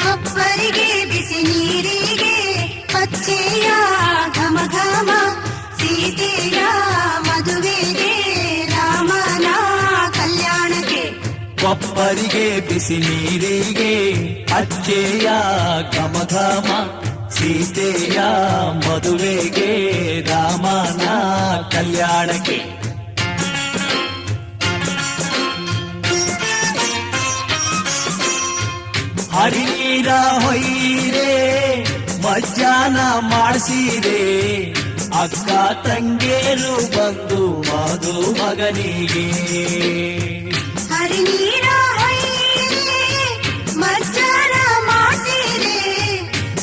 Speaker 9: ಕೊಪ್ಪರಿಗೆ ಬಿಸಿ ನೀರಿಗೆ ಪಚ್ಚೆಯ ಘಮ ಘಮ, ಸೀತೆಯ ಮದುವೆಗೆ ರಾಮನ ಕಲ್ಯಾಣಕ್ಕೆ.
Speaker 4: ಕೊಪ್ಪರಿಗೆ ಬಿಸಿ ನೀರಿಗೆ ಅಚ್ಚೆಯ ಘಮ ಘಮ, ಸೀತೆಯ ಮದುವೆಗೆ ರಾಮನ ಕಲ್ಯಾಣಕ್ಕೆ. ಹರಿನೀರ ಹೊಯ್ಯಿರೆ ಮಜ್ಜಾನ ಮಾಡಿಸಿರೆ, ಅಕ್ಕ ತಂಗೇರು ಬಂದು ಮಧು ಮಗನಿಗೆ.
Speaker 9: ಹರಿನೀರ ಹೊಯ್ಯಿರೆ ಮಜ್ಜಾನ ಮಾಡಿಸಿರೆ,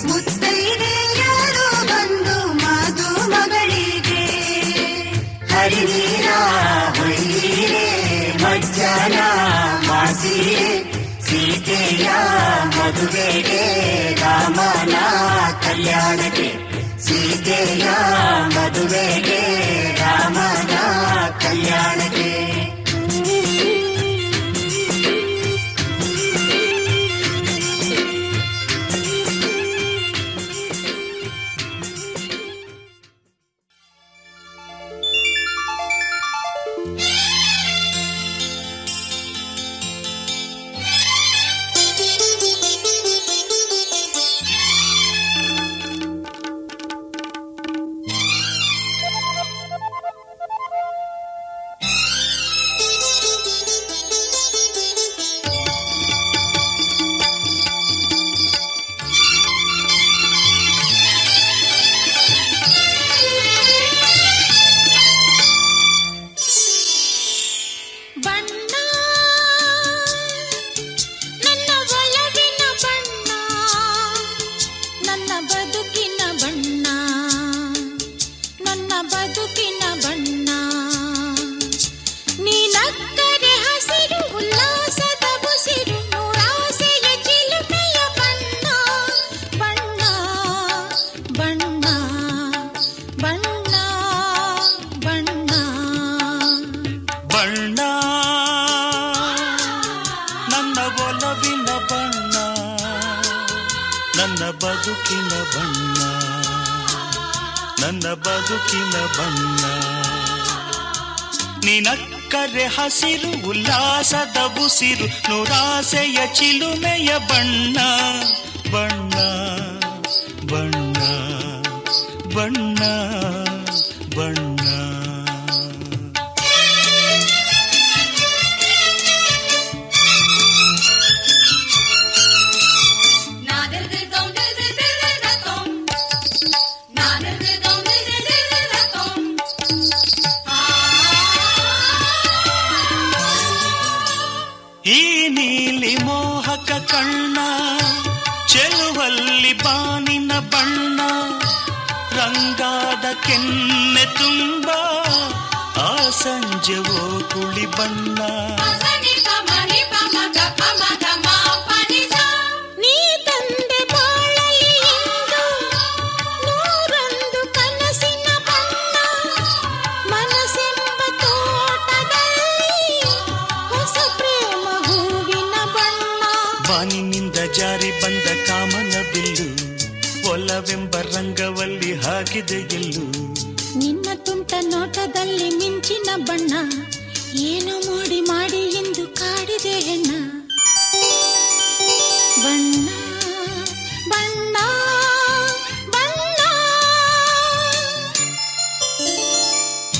Speaker 9: ಮುತ್ತೈದೆಯರು ಬಂದು ಮಧು ಮಗಳಿಗೆ. ಹರಿನೀರ ಹೊಯ್ಯಿರೆ ಮಜ್ಜಾನ ಮಾಡಿಸಿರೆ, ಸೀತೆಯ ಮದುವೆಗೆ ರಾಮನ ಕಲ್ಯಾಣಕ್ಕೆ. ಸೀತೆಯ ಮದುವೆಗೆ ರಾಮನ ಕಲ್ಯಾಣಕ್ಕೆ.
Speaker 1: ಬಣ್ಣ ಬಣ್ಣ
Speaker 2: ಬಣ್ಣ ನನ್ನ ಒಲವಿನ ಬಣ್ಣ, ನನ್ನ ಬದುಕಿನ ಬಣ್ಣ, ನನ್ನ ಬದುಕಿನ ಬಣ್ಣ. ನಿನಕ್ಕರೆ ಹಸಿರು ಉಲ್ಲಾಸದ ಉಸಿರು, ನೂರಾಸೆಯ ಚಿಲುಮೆಯ ಬಣ್ಣ ಬಣ್ಣ ಬಣ್ಣ ಬಣ್ಣ ಬಣ್ಣ. ಈ ನೀಲಿ ಮೋಹಕ ಕಣ್ಣ ಚೆಲುವಲ್ಲಿ ಬಾನಿನ ಬಣ್ಣ, ರಂಗಾದ ಕೆನ್ನೆ ತುಂಬ ಆ ಸಂಜೆವೋ ಕುಳಿ ಬಣ್ಣ.
Speaker 1: ನೀ ತಂದೆ ಬಾಳಲಿ ಇಂದು ನೂರೊಂದು ಕನಸಿನ ಬಣ್ಣ, ಮನಸ್ಸೆಂಬ ತೋಟದಲ್ಲಿ ಹೊಸ ಪ್ರೇಮ ಹೂವಿನ ಬಣ್ಣ.
Speaker 2: ಬಾನಿನಿಂದ ಜಾರಿ ಬಂದ ಕಾಮನ ಬಿಲ್ಲು, ಒಲವೆಂಬ ರಂಗವಲ್ಲಿ ಹಾಕಿದೆ ಎಲ್ಲೂ.
Speaker 1: ನಿನ್ನ ತುಂಟ ನೋಟದಲ್ಲಿ ಮಿಂಚಿನ ಬಣ್ಣ, ಏನು ಮೋಡಿ ಮಾಡಿ ಎಂದು ಕಾಡಿದೆ ಹೆಣ್ಣ. ಬಣ್ಣ ಬಣ್ಣ ಬಣ್ಣ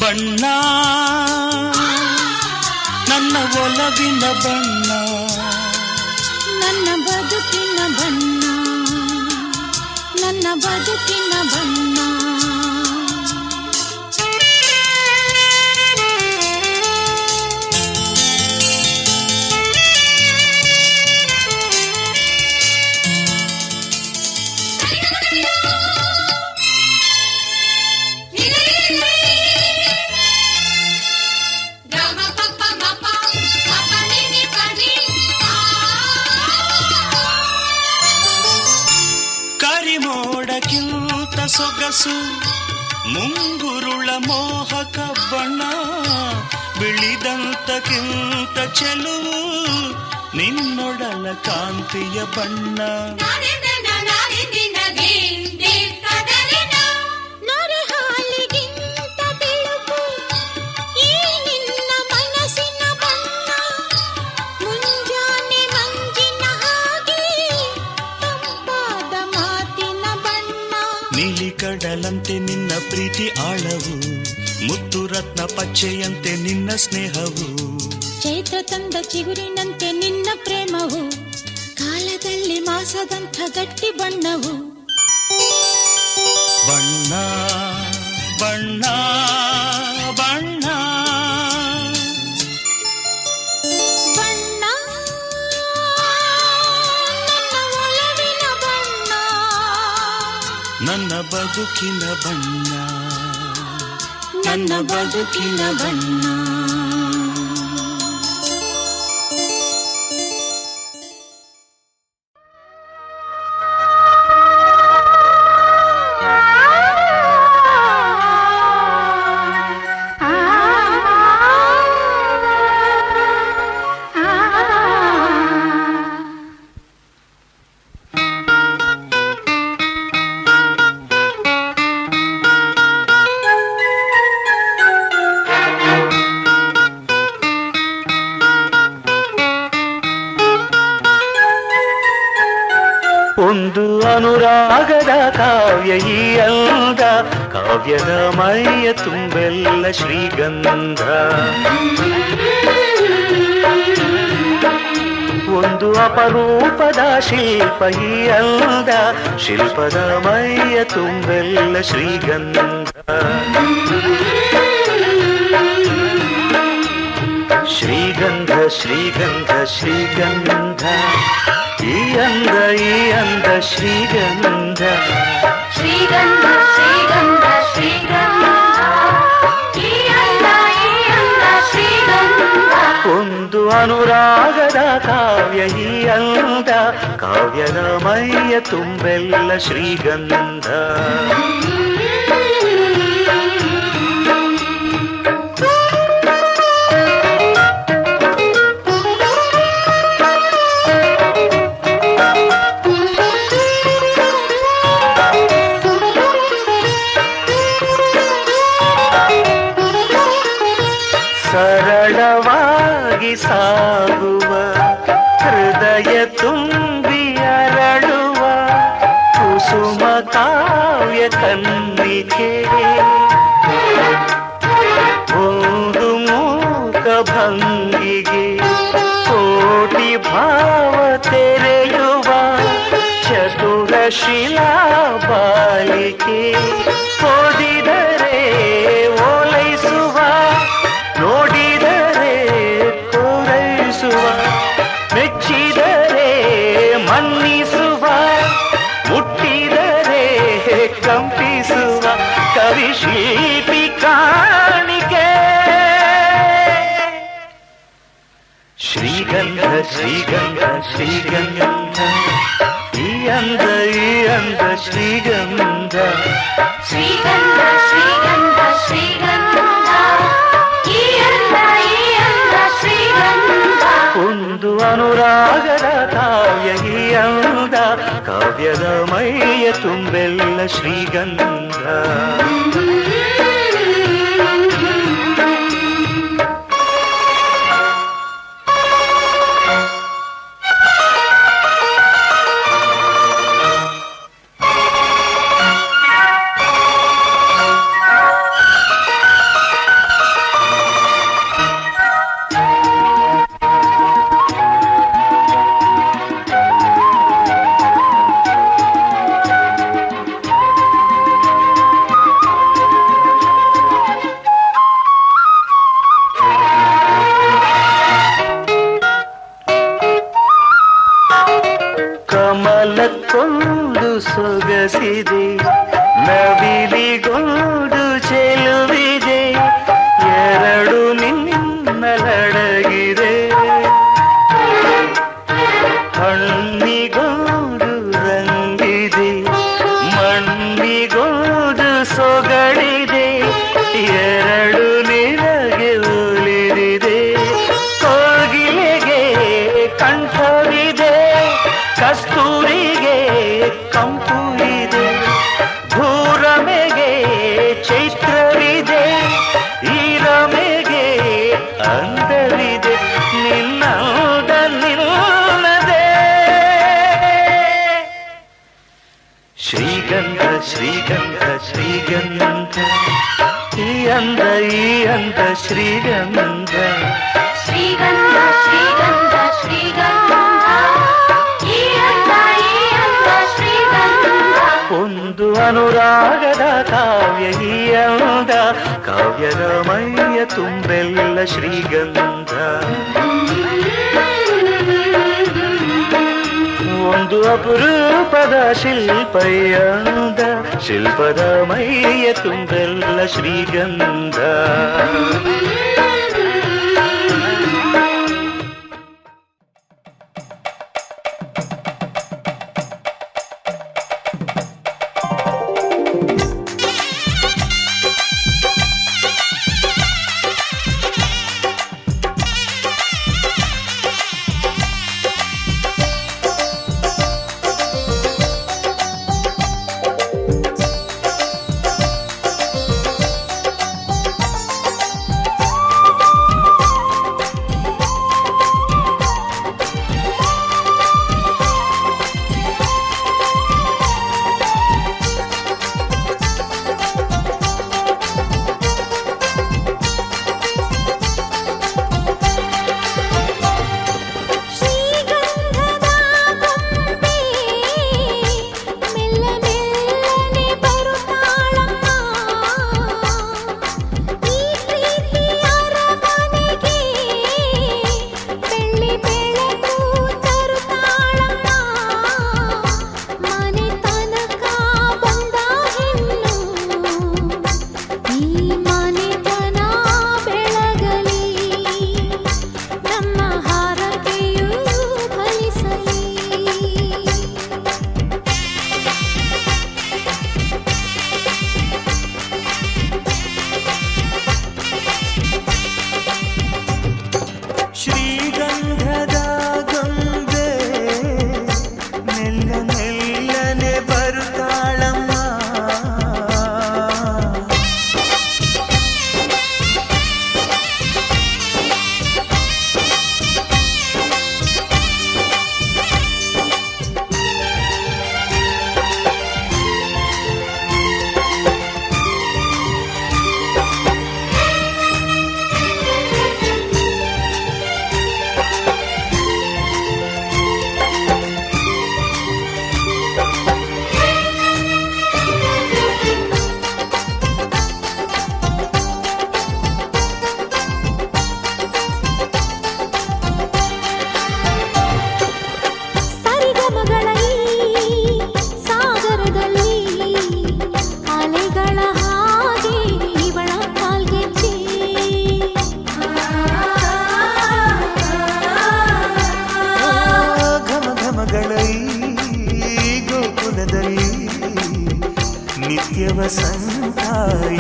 Speaker 2: ಬಣ್ಣ ನನ್ನ ಒಲವಿನ ಬಣ್ಣ,
Speaker 1: ನನ್ನ ಬದುಕಿನ ಬಣ್ಣ, ನನ್ನ ಬದುಕಿನ ಬಣ್ಣ.
Speaker 2: ಕರಿಮೋಡಕ್ಕಿಂತ ಸೊಗಸು ಮುಂಗುರುಳ ಮೋಹಕ ಬಣ್ಣ, ಬಿಳಿದಂತಕ್ಕಿಂತ ಚೆಲುವು ನಿನ್ನೊಡಲ ಕಾಂತಿಯ ಬಣ್ಣ.
Speaker 1: ನೊರೆ ಹಾಲಿಗಿಂತ ಬೆಳಕು ಈ ನಿನ್ನ ಮನಸ್ಸಿನ ಬಣ್ಣ, ಮುಂಜಾನೆ ಮಂಜಿನ ಹಾಗೆ ತಂಪಾದ ಮಾತಿನ ಬಣ್ಣ.
Speaker 2: ನೀಲಿ ಕಡಲಂತೆ ನಿನ್ನ ಪ್ರೀತಿ ಆಳವು, ಮುತ್ತು ರತ್ನ ಪಚ್ಚೆಯಂತೆ ನಿನ್ನ ಸ್ನೇಹವು.
Speaker 1: ಚೈತ್ರ ತಂದ ಚಿಗುರಿನಂತೆ ನಿನ್ನ ಪ್ರೇಮವು, ಕಾಲದಲ್ಲಿ ಮಾಸದಂಥ ಗಟ್ಟಿ ಬಣ್ಣವು.
Speaker 2: ಬಣ್ಣ ಬಣ್ಣ ಬಣ್ಣ
Speaker 1: ಬಣ್ಣ ನನ್ನ ಒಲವಿನ ಬಣ್ಣ,
Speaker 2: ನನ್ನ ಬದುಕಿನ ಬಣ್ಣ,
Speaker 1: ನನ್ನ ಬದುಕಿನ ಬಣ್ಣ.
Speaker 8: ಒಂದು ಅನುರಾಗದ ಕಾವ್ಯ ಈ ಅಂದ, ಕಾವ್ಯದ ಮೈಯ ತುಂಬೆಲ್ಲ ಶ್ರೀಗಂಧ. ಒಂದು ಅಪರೂಪದ ಶಿಲ್ಪ ಈ ಅಂದ, ಶಿಲ್ಪದ ಮೈಯ ತುಂಬೆಲ್ಲ ಶ್ರೀಗಂಧ. ಶ್ರೀಗಂಧ ಶ್ರೀಗಂಧ ಶ್ರೀಗಂಧ, ಈ ಅಂದ ಶ್ರೀಗಂಧ.
Speaker 1: ಶ್ರೀಗಂಧ ಶ್ರೀಗಂಧ ಶ್ರೀಗಂಧ, ಈ ಅಂದ ಶ್ರೀಗಂಧ.
Speaker 8: ಒಂದು ಅನುರಾಗದ ಕಾವ್ಯ ಈ ಅಂದ, ಕಾವ್ಯದ ಮೈಯ ತುಂಬೆಲ್ಲ ಶ್ರೀಗಂಧ.
Speaker 5: ಶಿಲ್ಪಿ ಕಾಣಿಕೆ ಶ್ರೀಗಂಧ ಶ್ರೀಗಂಧ ಶ್ರೀಗಂಧ ಈ ಅಂದ ಶ್ರೀಗಂಧ
Speaker 1: ಶ್ರೀಗಂಧ ಶ್ರೀಗಂಧ ಶ್ರೀಗಂಧ ಈ ಅಂದ ಶ್ರೀಗಂಧ
Speaker 5: ಒಂದು ಅನುರಾಗದ ಕಾವ್ಯ ಈ ಅಂದ ಕಾವ್ಯದ ಮೈಯ ತುಂಬೆಲ್ಲ ಶ್ರೀಗಂಧ ಕಮಲಕ್ಕೊಂದು ಸೊಗಸಿದೆ ನವಿಲಿಗೊಂದು ಚೆಲುವಿದೆ ಎರಡು ನಿನ್ನಲಡಗಿದೆ ಹಣ್ಣಿಗೊಂದು ರಂಗಿದೆ ಮಣ್ಣಿಗೊಂದು ಸೊಗಡಿದೆ ಎರಡು ನಿನಗೆ ಒಲಿದಿದೆ ಕೋಗಿಲೆಗೆ ಕಂಠವಿದೆ ಕಸ್ತೂರಿಗೆ ಕಂಪು ಇದೆ ಭೂರಮೆಗೆ ಚೈತ್ರವಿದೆ ಈ ರಮೆಗೆ ಅಂದವಿದೆ ನಿನ್ನದ ನಿನ್ನದೆ ಶ್ರೀಗಂಧ ಶ್ರೀಗಂಧ ಶ್ರೀಗಂಧ ಈ ಅಂದ ಶ್ರೀಗಂಧ
Speaker 1: ಶ್ರೀಗಂಧ ಶ್ರೀಗಂಧ ಶ್ರೀಗಂಧ ಈ ಅಂದ ಶ್ರೀಗಂಧ
Speaker 5: ಒಂದು ಅನುರಾಗದ ಕಾವ್ಯ ಈ ಅಂದ ಕಾವ್ಯದ ಮೈಯ ತುಂಬೆಲ್ಲ ಶ್ರೀಗಂಧ ಒಂದು ಅಪರೂಪದ ಶಿಲ್ಪದ ಶಿಲ್ಪದ ಮೈಯ ತುಂಬೆಲ್ಲ ಶ್ರೀಗಂಧ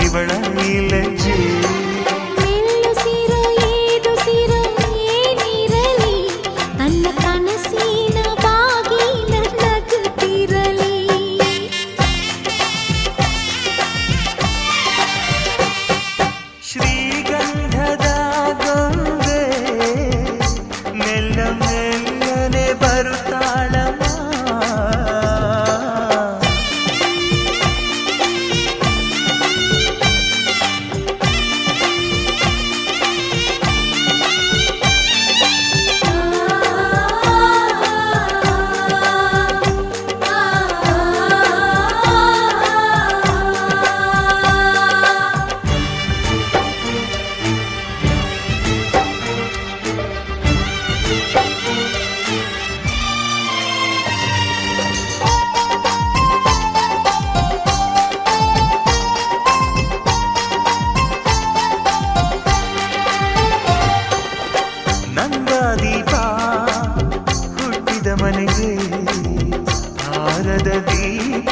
Speaker 5: ಇವಳ ಈ ಲಜ್ಜೆ
Speaker 1: ಮೆಲ್ಲು ಸಿರು ಏದು ಸಿರು ಏನಿರಲಿ ನನ್ನ ಕನಸಿನ ಬಾಗಿಲ ನಗುತ್ತಿರಲಿ
Speaker 5: ಶ್ರೀಗಂಧದ ಗೊಂಬೆ ಮೆಲ್ಲ ಮೆಲ್ಲನೆ ಬರುತ್ತಾಳಮ್ಮ ನಂದಾದೀಪ ಹುಟ್ಟಿದ ಮನೆಗೆ ಹಾರದ ದೀಪ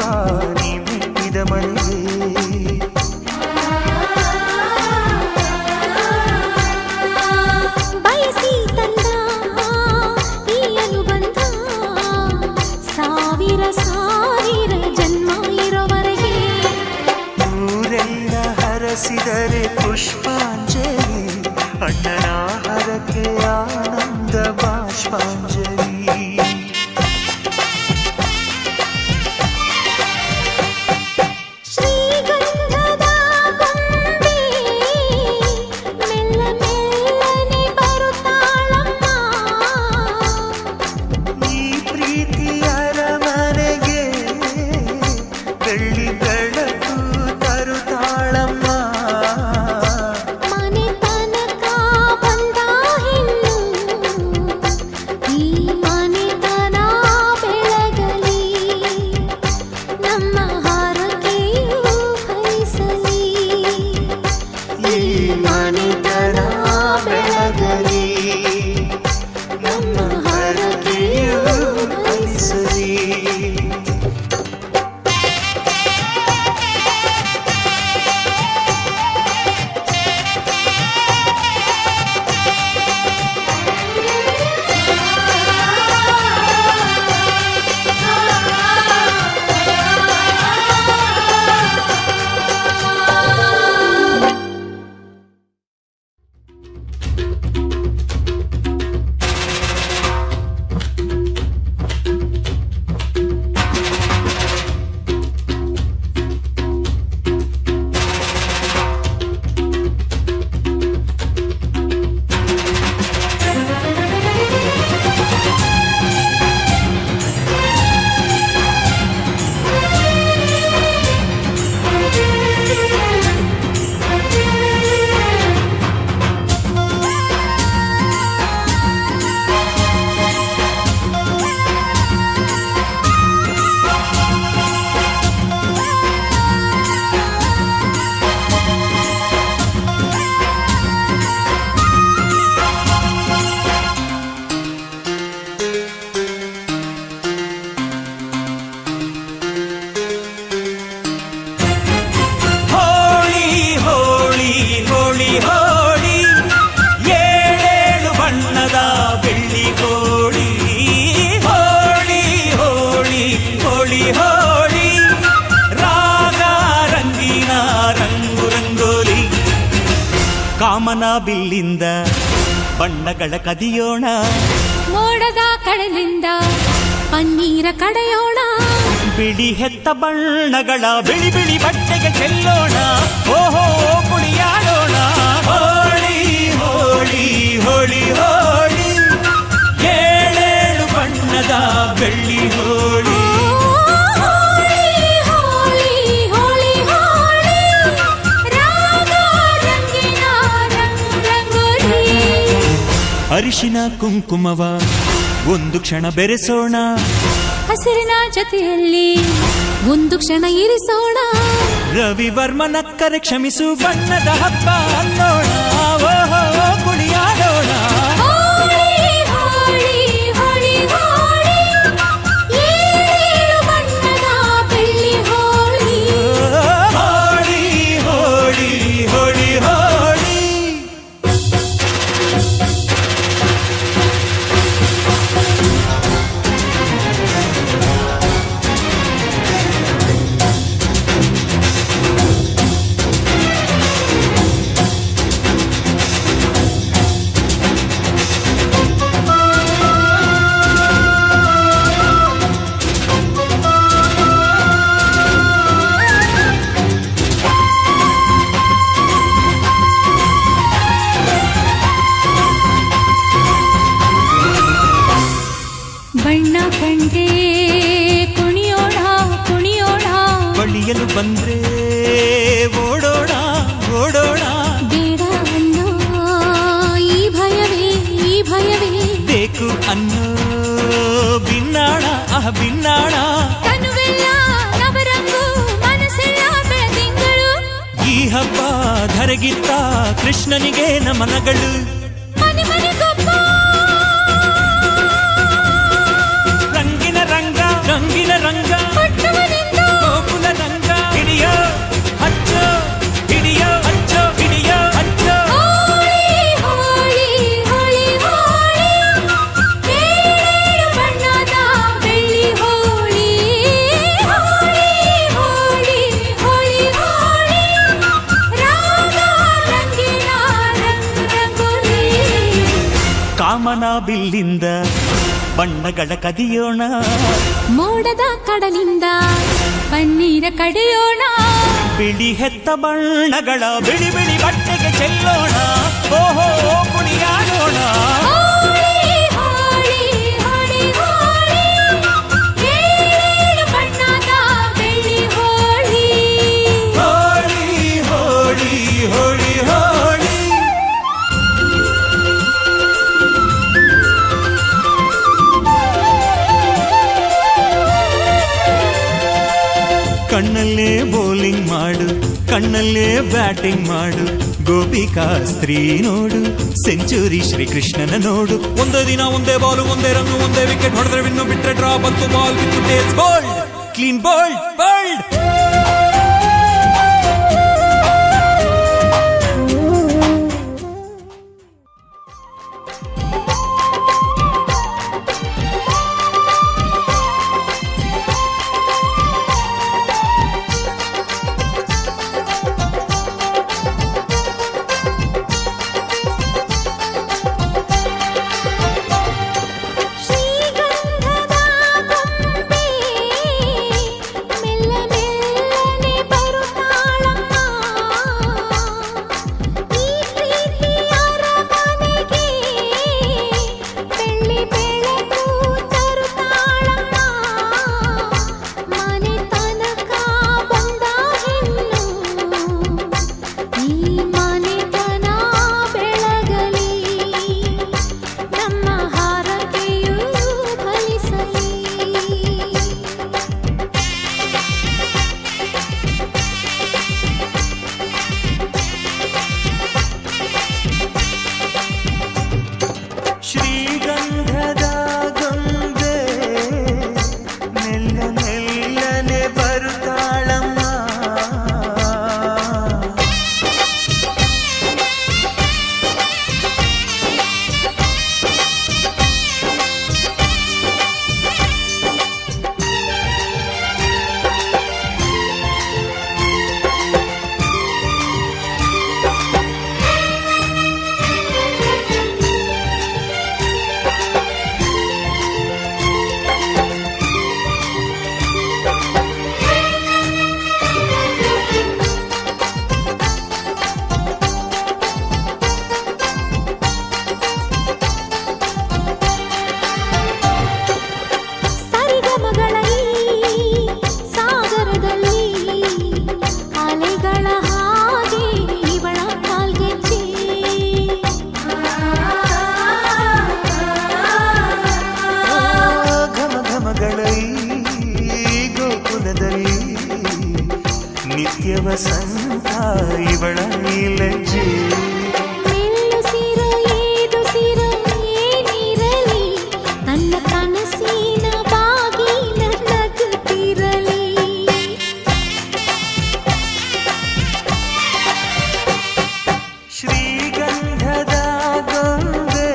Speaker 5: ನೀ ಮೆಟ್ಟಿದ ಮನೆಗೆ
Speaker 1: ಬಯಸಿ ತಂದ ಈ ಅನುಬಂಧ ಸಾವಿರ ಸಾವಿರ ಜನ್ಮ ಇರೋವರೆಗೆ
Speaker 5: ಊರೆಲ್ಲ ಹರಸಿದರೆ ಪುಷ್ಪಾಂಜಲಿ ಅಣ್ಣನ ಹರಕೆ ಆನಂದ ಬಾಷ್ಪಾಂಜಲಿ
Speaker 1: ಶ್ರೀಗಂಧದ ಗೊಂಬೆ ಮೆಲ್ಲ ಮೆಲ್ಲನೆ ಬರುತ್ತಾಳಮ್ಮ
Speaker 5: ಈ ಪ್ರೀತಿಯ ಅರಮನೆಗೆ ಬೆಳ್ಳಿ ಬೆಳಕು ತರುತ್ತಾಳಮ್ಮ
Speaker 1: ಮನೆ ತನಕ ಬಂದ ಹೆಣ್ಣು ಈ ಮನೆತನ ಬೆಳಗಲಿ ನಮ್ಮ ಹರಕೆಯು ಫಲಿಸಲಿ
Speaker 5: ಈ ಮನೆತನ ಬೆಳಗಲಿ ನಮ್ಮ ಹರಕೆಯು ಫಲಿಸಲಿ
Speaker 2: ಕಾಮನ ಬಿಲ್ಲಿಂದ ಬಣ್ಣಗಳ ಕದಿಯೋಣ,
Speaker 1: ಮೋಡದ ಕಡಲಿಂದ ಪನ್ನೀರ ಕಡೆಯೋಣ,
Speaker 2: ಬಿಳಿ ಹೆತ್ತ ಬಣ್ಣಗಳ ಬಿಳಿ ಬಿಳಿ ಬಟ್ಟೆಗೆ ಚೆಲ್ಲೋಣ, ಓಹೋ ಕುಣಿಯಾಡೋಣ. ಹೋಳಿ ಹೋಳಿ ಹೋಳಿ ಹೋಳಿ, ಏಳೇಳು ಬಣ್ಣದ ಬೆಳ್ಳಿ ಹೋಳಿ. ಅರಿಶಿನ ಕುಂಕುಮವ ಒಂದು ಕ್ಷಣ ಬೆರೆಸೋಣ,
Speaker 1: ಹಸಿರಿನ ಜೊತೆಯಲ್ಲಿ ಒಂದು ಕ್ಷಣ ಇರಿಸೋಣ,
Speaker 2: ರವಿವರ್ಮನ ಕರೆ ಕ್ಷಮಿಸು ಬಣ್ಣದ ಹಬ್ಬ ಅನ್ನೋಣ, ಓಹೋ ಕುಣಿಯಾಡೋಣ. ಹೋಳಿ ಹೋಳಿ ಬಂದ್ರೆ ಓಡೋಣ ಓಡೋಣ,
Speaker 1: ಬೇಡ ಅನ್ನೋ ಈ ಭಯವೇ
Speaker 2: ಬೇಕು ಅನ್ನೋ ಬಿನ್ನಾಣ ಬಿನ್ನಾಣ,
Speaker 1: ಕನುವೆಲ್ಲ ನವರಂಗು ಮನಸ್ಸೆಲ್ಲ ಬೆಳದಿಂಗಳು,
Speaker 2: ಈ ಹಬ್ಬ ಧರೆಗಿತ್ತ ಕೃಷ್ಣನಿಗೆ ನಮನಗಳು.
Speaker 1: ಮನೆ ಮನೆಗೊಬ್ಬ
Speaker 2: ರಂಗಿನ ರಂಗ ರಂಗಿನ ರಂಗ
Speaker 1: ಹುಟ್ಟುವನಿಂದ
Speaker 2: ಗೋಕುಲ ರಂಗ, ಹಿಡಿಯೋ ಹಚ್ಚೋ ಹಿಡಿಯೋ ಹಚ್ಚೋ ಹಿಡಿಯೋ ಹಚ್ಚೋ.
Speaker 1: ಹೋಳಿ ಹೋಳಿ ಹೋಳಿ ಏಳು ಬಣ್ಣದ ಬೆಳ್ಳಿ ಹೋಳಿ, ಹೋಳಿ ಹೋಳಿ ಹೋಳಿ ಹೋಳಿ ರಾಗ ರಂಗಿನ ರಂಗೋಲಿ.
Speaker 2: ಕಾಮನ ಬಿಲ್ಲಿಂದ ಬಣ್ಣಗಳ ಕದಿಯೋಣ,
Speaker 1: ಮೋಡದ ಕಡಲಿಂದ ಪನ್ನೀರ ಕಡೆಯೋಣ,
Speaker 2: ಬಿಳಿ ಹೆತ್ತ ಬಣ್ಣಗಳ ಬಿಳಿ ಬಿಳಿ ಬಟ್ಟೆಗೆ ಚೆಲ್ಲೋಣ, ಓಹೋ ಕುಣಿಯಾಡೋಣ.
Speaker 1: ಹೋಳಿ ಹೋಳಿ ಹೋಳಿ ಹೋಳಿ ಏಳು ಬಣ್ಣದ ಬೆಳ್ಳಿ ಹೋಳಿ.
Speaker 2: ಹೋಳಿ ಹೋಳಿ ಹೋಳಿ ಹೋಳಿ. ಕಣ್ಣಲ್ಲೇ ಬೌಲಿಂಗ್ ಮಾಡು, ಕಣ್ಣಲ್ಲೇ ಬ್ಯಾಟಿಂಗ್ ಮಾಡು, ಗೋಪಿಕಾಸ್ತ್ರೀ ನೋಡು, ಸೆಂಚುರಿ ಶ್ರೀಕೃಷ್ಣನ ನೋಡು. ಒಂದೇ ದಿನ ಒಂದೇ ಬಾಲು ಒಂದೇ ರನ್ನು ಒಂದೇ ವಿಕೆಟ್ ಹೊಡೆದ್ರೆ ವಿನ್ನು, ಬಿಟ್ರೆ ಡ್ರಾ ಬಂತು ಬಾಲ್ ಬಿತ್ತು tails bowled, clean bowled bowled.
Speaker 1: ಶ್ರೀಗಂಧದ ಗೊಂಬೆ ಮೆಲ್ಲ ಮೆಲ್ಲನೆ ಬರುತ್ತಾಳಮ್ಮ, ಈ ಪ್ರೀತಿಯ ಅರಮನೆಗೆ ಬೆಳ್ಳಿ ಬೆಳಕು ತರುತ್ತಾಳಮ್ಮ, ಮನೆ ತನಕ ಬಂದ ಹೆಣ್ಣು ಈ ಮನೆತನ ಬೆಳಗಲಿ, ನಮ್ಮ ಹಾರಕೆಯೂ ಫಲಿಸಲಿ.
Speaker 4: ಶ್ರೀಗಂಧದ ಗೊಂಬೆ ಮೆಲ್ಲ ಮೆಲ್ಲನೆ ಬರುತ್ತಾಳಮ್ಮ,
Speaker 1: ಸರಿಗಮಗಳ ಈ ಸಾಗರದಲ್ಲಿ ಅಲೆಗಳ ಹಾಗೆ ಇವಳ ಕಾಲ್ಗೆಜ್ಜೆ,
Speaker 4: ಘಮ ಘಮಗಳ ಈ ಗೋಕುಲದಲ್ಲಿ ನಿತ್ಯ ವಸಂತ ಇವಳ ಈ ಲಜ್ಜೆ.
Speaker 1: ಮೆಲ್ಲುಸಿರು ಏದುಸಿರು ಏನಿರಲಿ, ನನ್ನ ಕನಸಿನ ಬಾಗಿಲ ನಗುತ್ತಿರಲಿ.
Speaker 4: ಶ್ರೀಗಂಧದ ಗೊಂಬೆ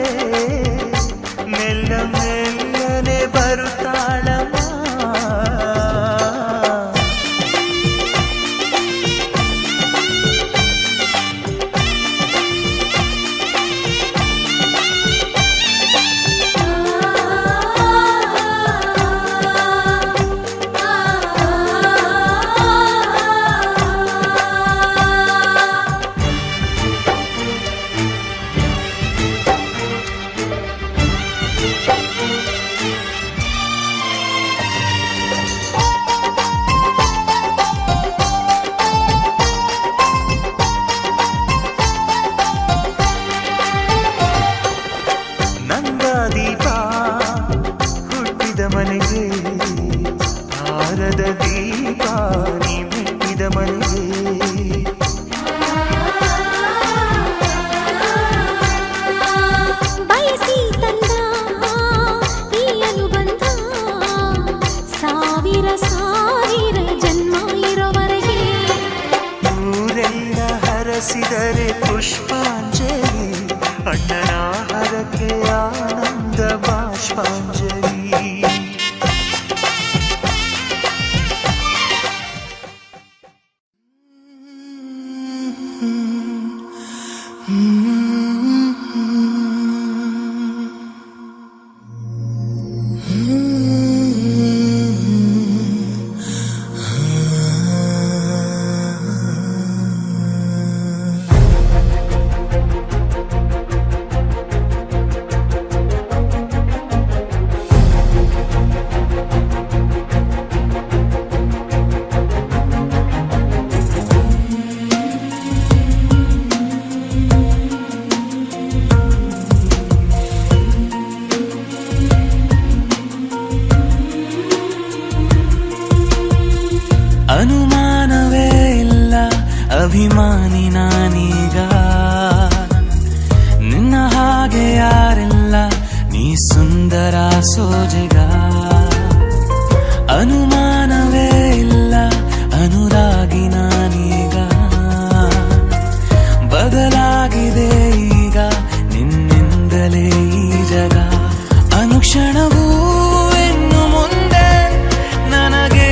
Speaker 4: ಮೆಲ್ಲ ಮೆಲ್ಲನೆ ಬರುತ್ತಾಳಮ್ಮ,
Speaker 5: ಅರಸಿದರೆ ಪುಷ್ಪಾಂಜಲಿ ಅಣ್ಣನ ಹರಕೆ ಆನಂದ ಬಾಷ್ಪಾಂಜಲಿ
Speaker 7: ಅನುಮಾನವೇ ಇಲ್ಲ ಅಭಿಮಾನಿ ನಾನೀಗ ನಿನ್ನ ಹಾಗೆ ಯಾರಿಲ್ಲ ನೀ ಸುಂದರ ಸೋಜಿಗ ಅನುಮಾನವೇ ಇಲ್ಲ ಅನುರಾಗಿ ನಾನೀಗ ಬದಲಾಗಿದೆ ಈಗ ನಿನ್ನಿಂದಲೇ ಈ ಜಗ ಅನುಕ್ಷಣವೂ ಇನ್ನು ಮುಂದೆ ನನಗೆ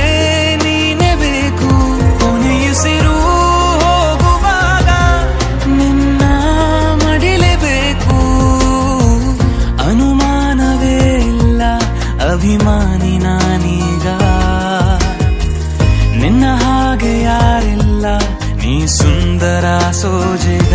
Speaker 7: ನೀನೆ ಬೇಕು ಕೊನೆಯುಸಿರು ಹೋಗುವಾಗ ನಿನ್ನ ಮಡಿಲೇಬೇಕು ಅನುಮಾನವೇ ಇಲ್ಲ ಅಭಿಮಾನಿ ನಾನೀಗ ನಿನ್ನ ಹಾಗೆ ಯಾರಿಲ್ಲ ನೀ ಸುಂದರ ಸೋಜಿಗ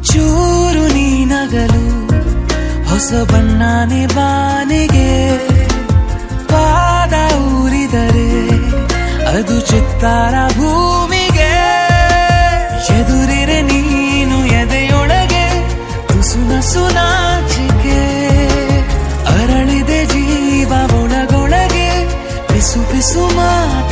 Speaker 7: ಚೂರು ನೀನಗಲು ಹೊಸ ಬಣ್ಣನೆ ಬಾನಿಗೆ ಪಾದ ಊರಿದರೆ ಅದು ಚಿತ್ತಾರ ಭೂಮಿಗೆ ಎದುರಿರೆ ನೀನು ಎದೆಯೊಳಗೆ ತುಸು ನಸು ನಾಚಿಕೆ ಅರಳಿದೆ ಜೀವ ಒಳಗೊಳಗೆ ಪಿಸು ಪಿಸು ಮಾತು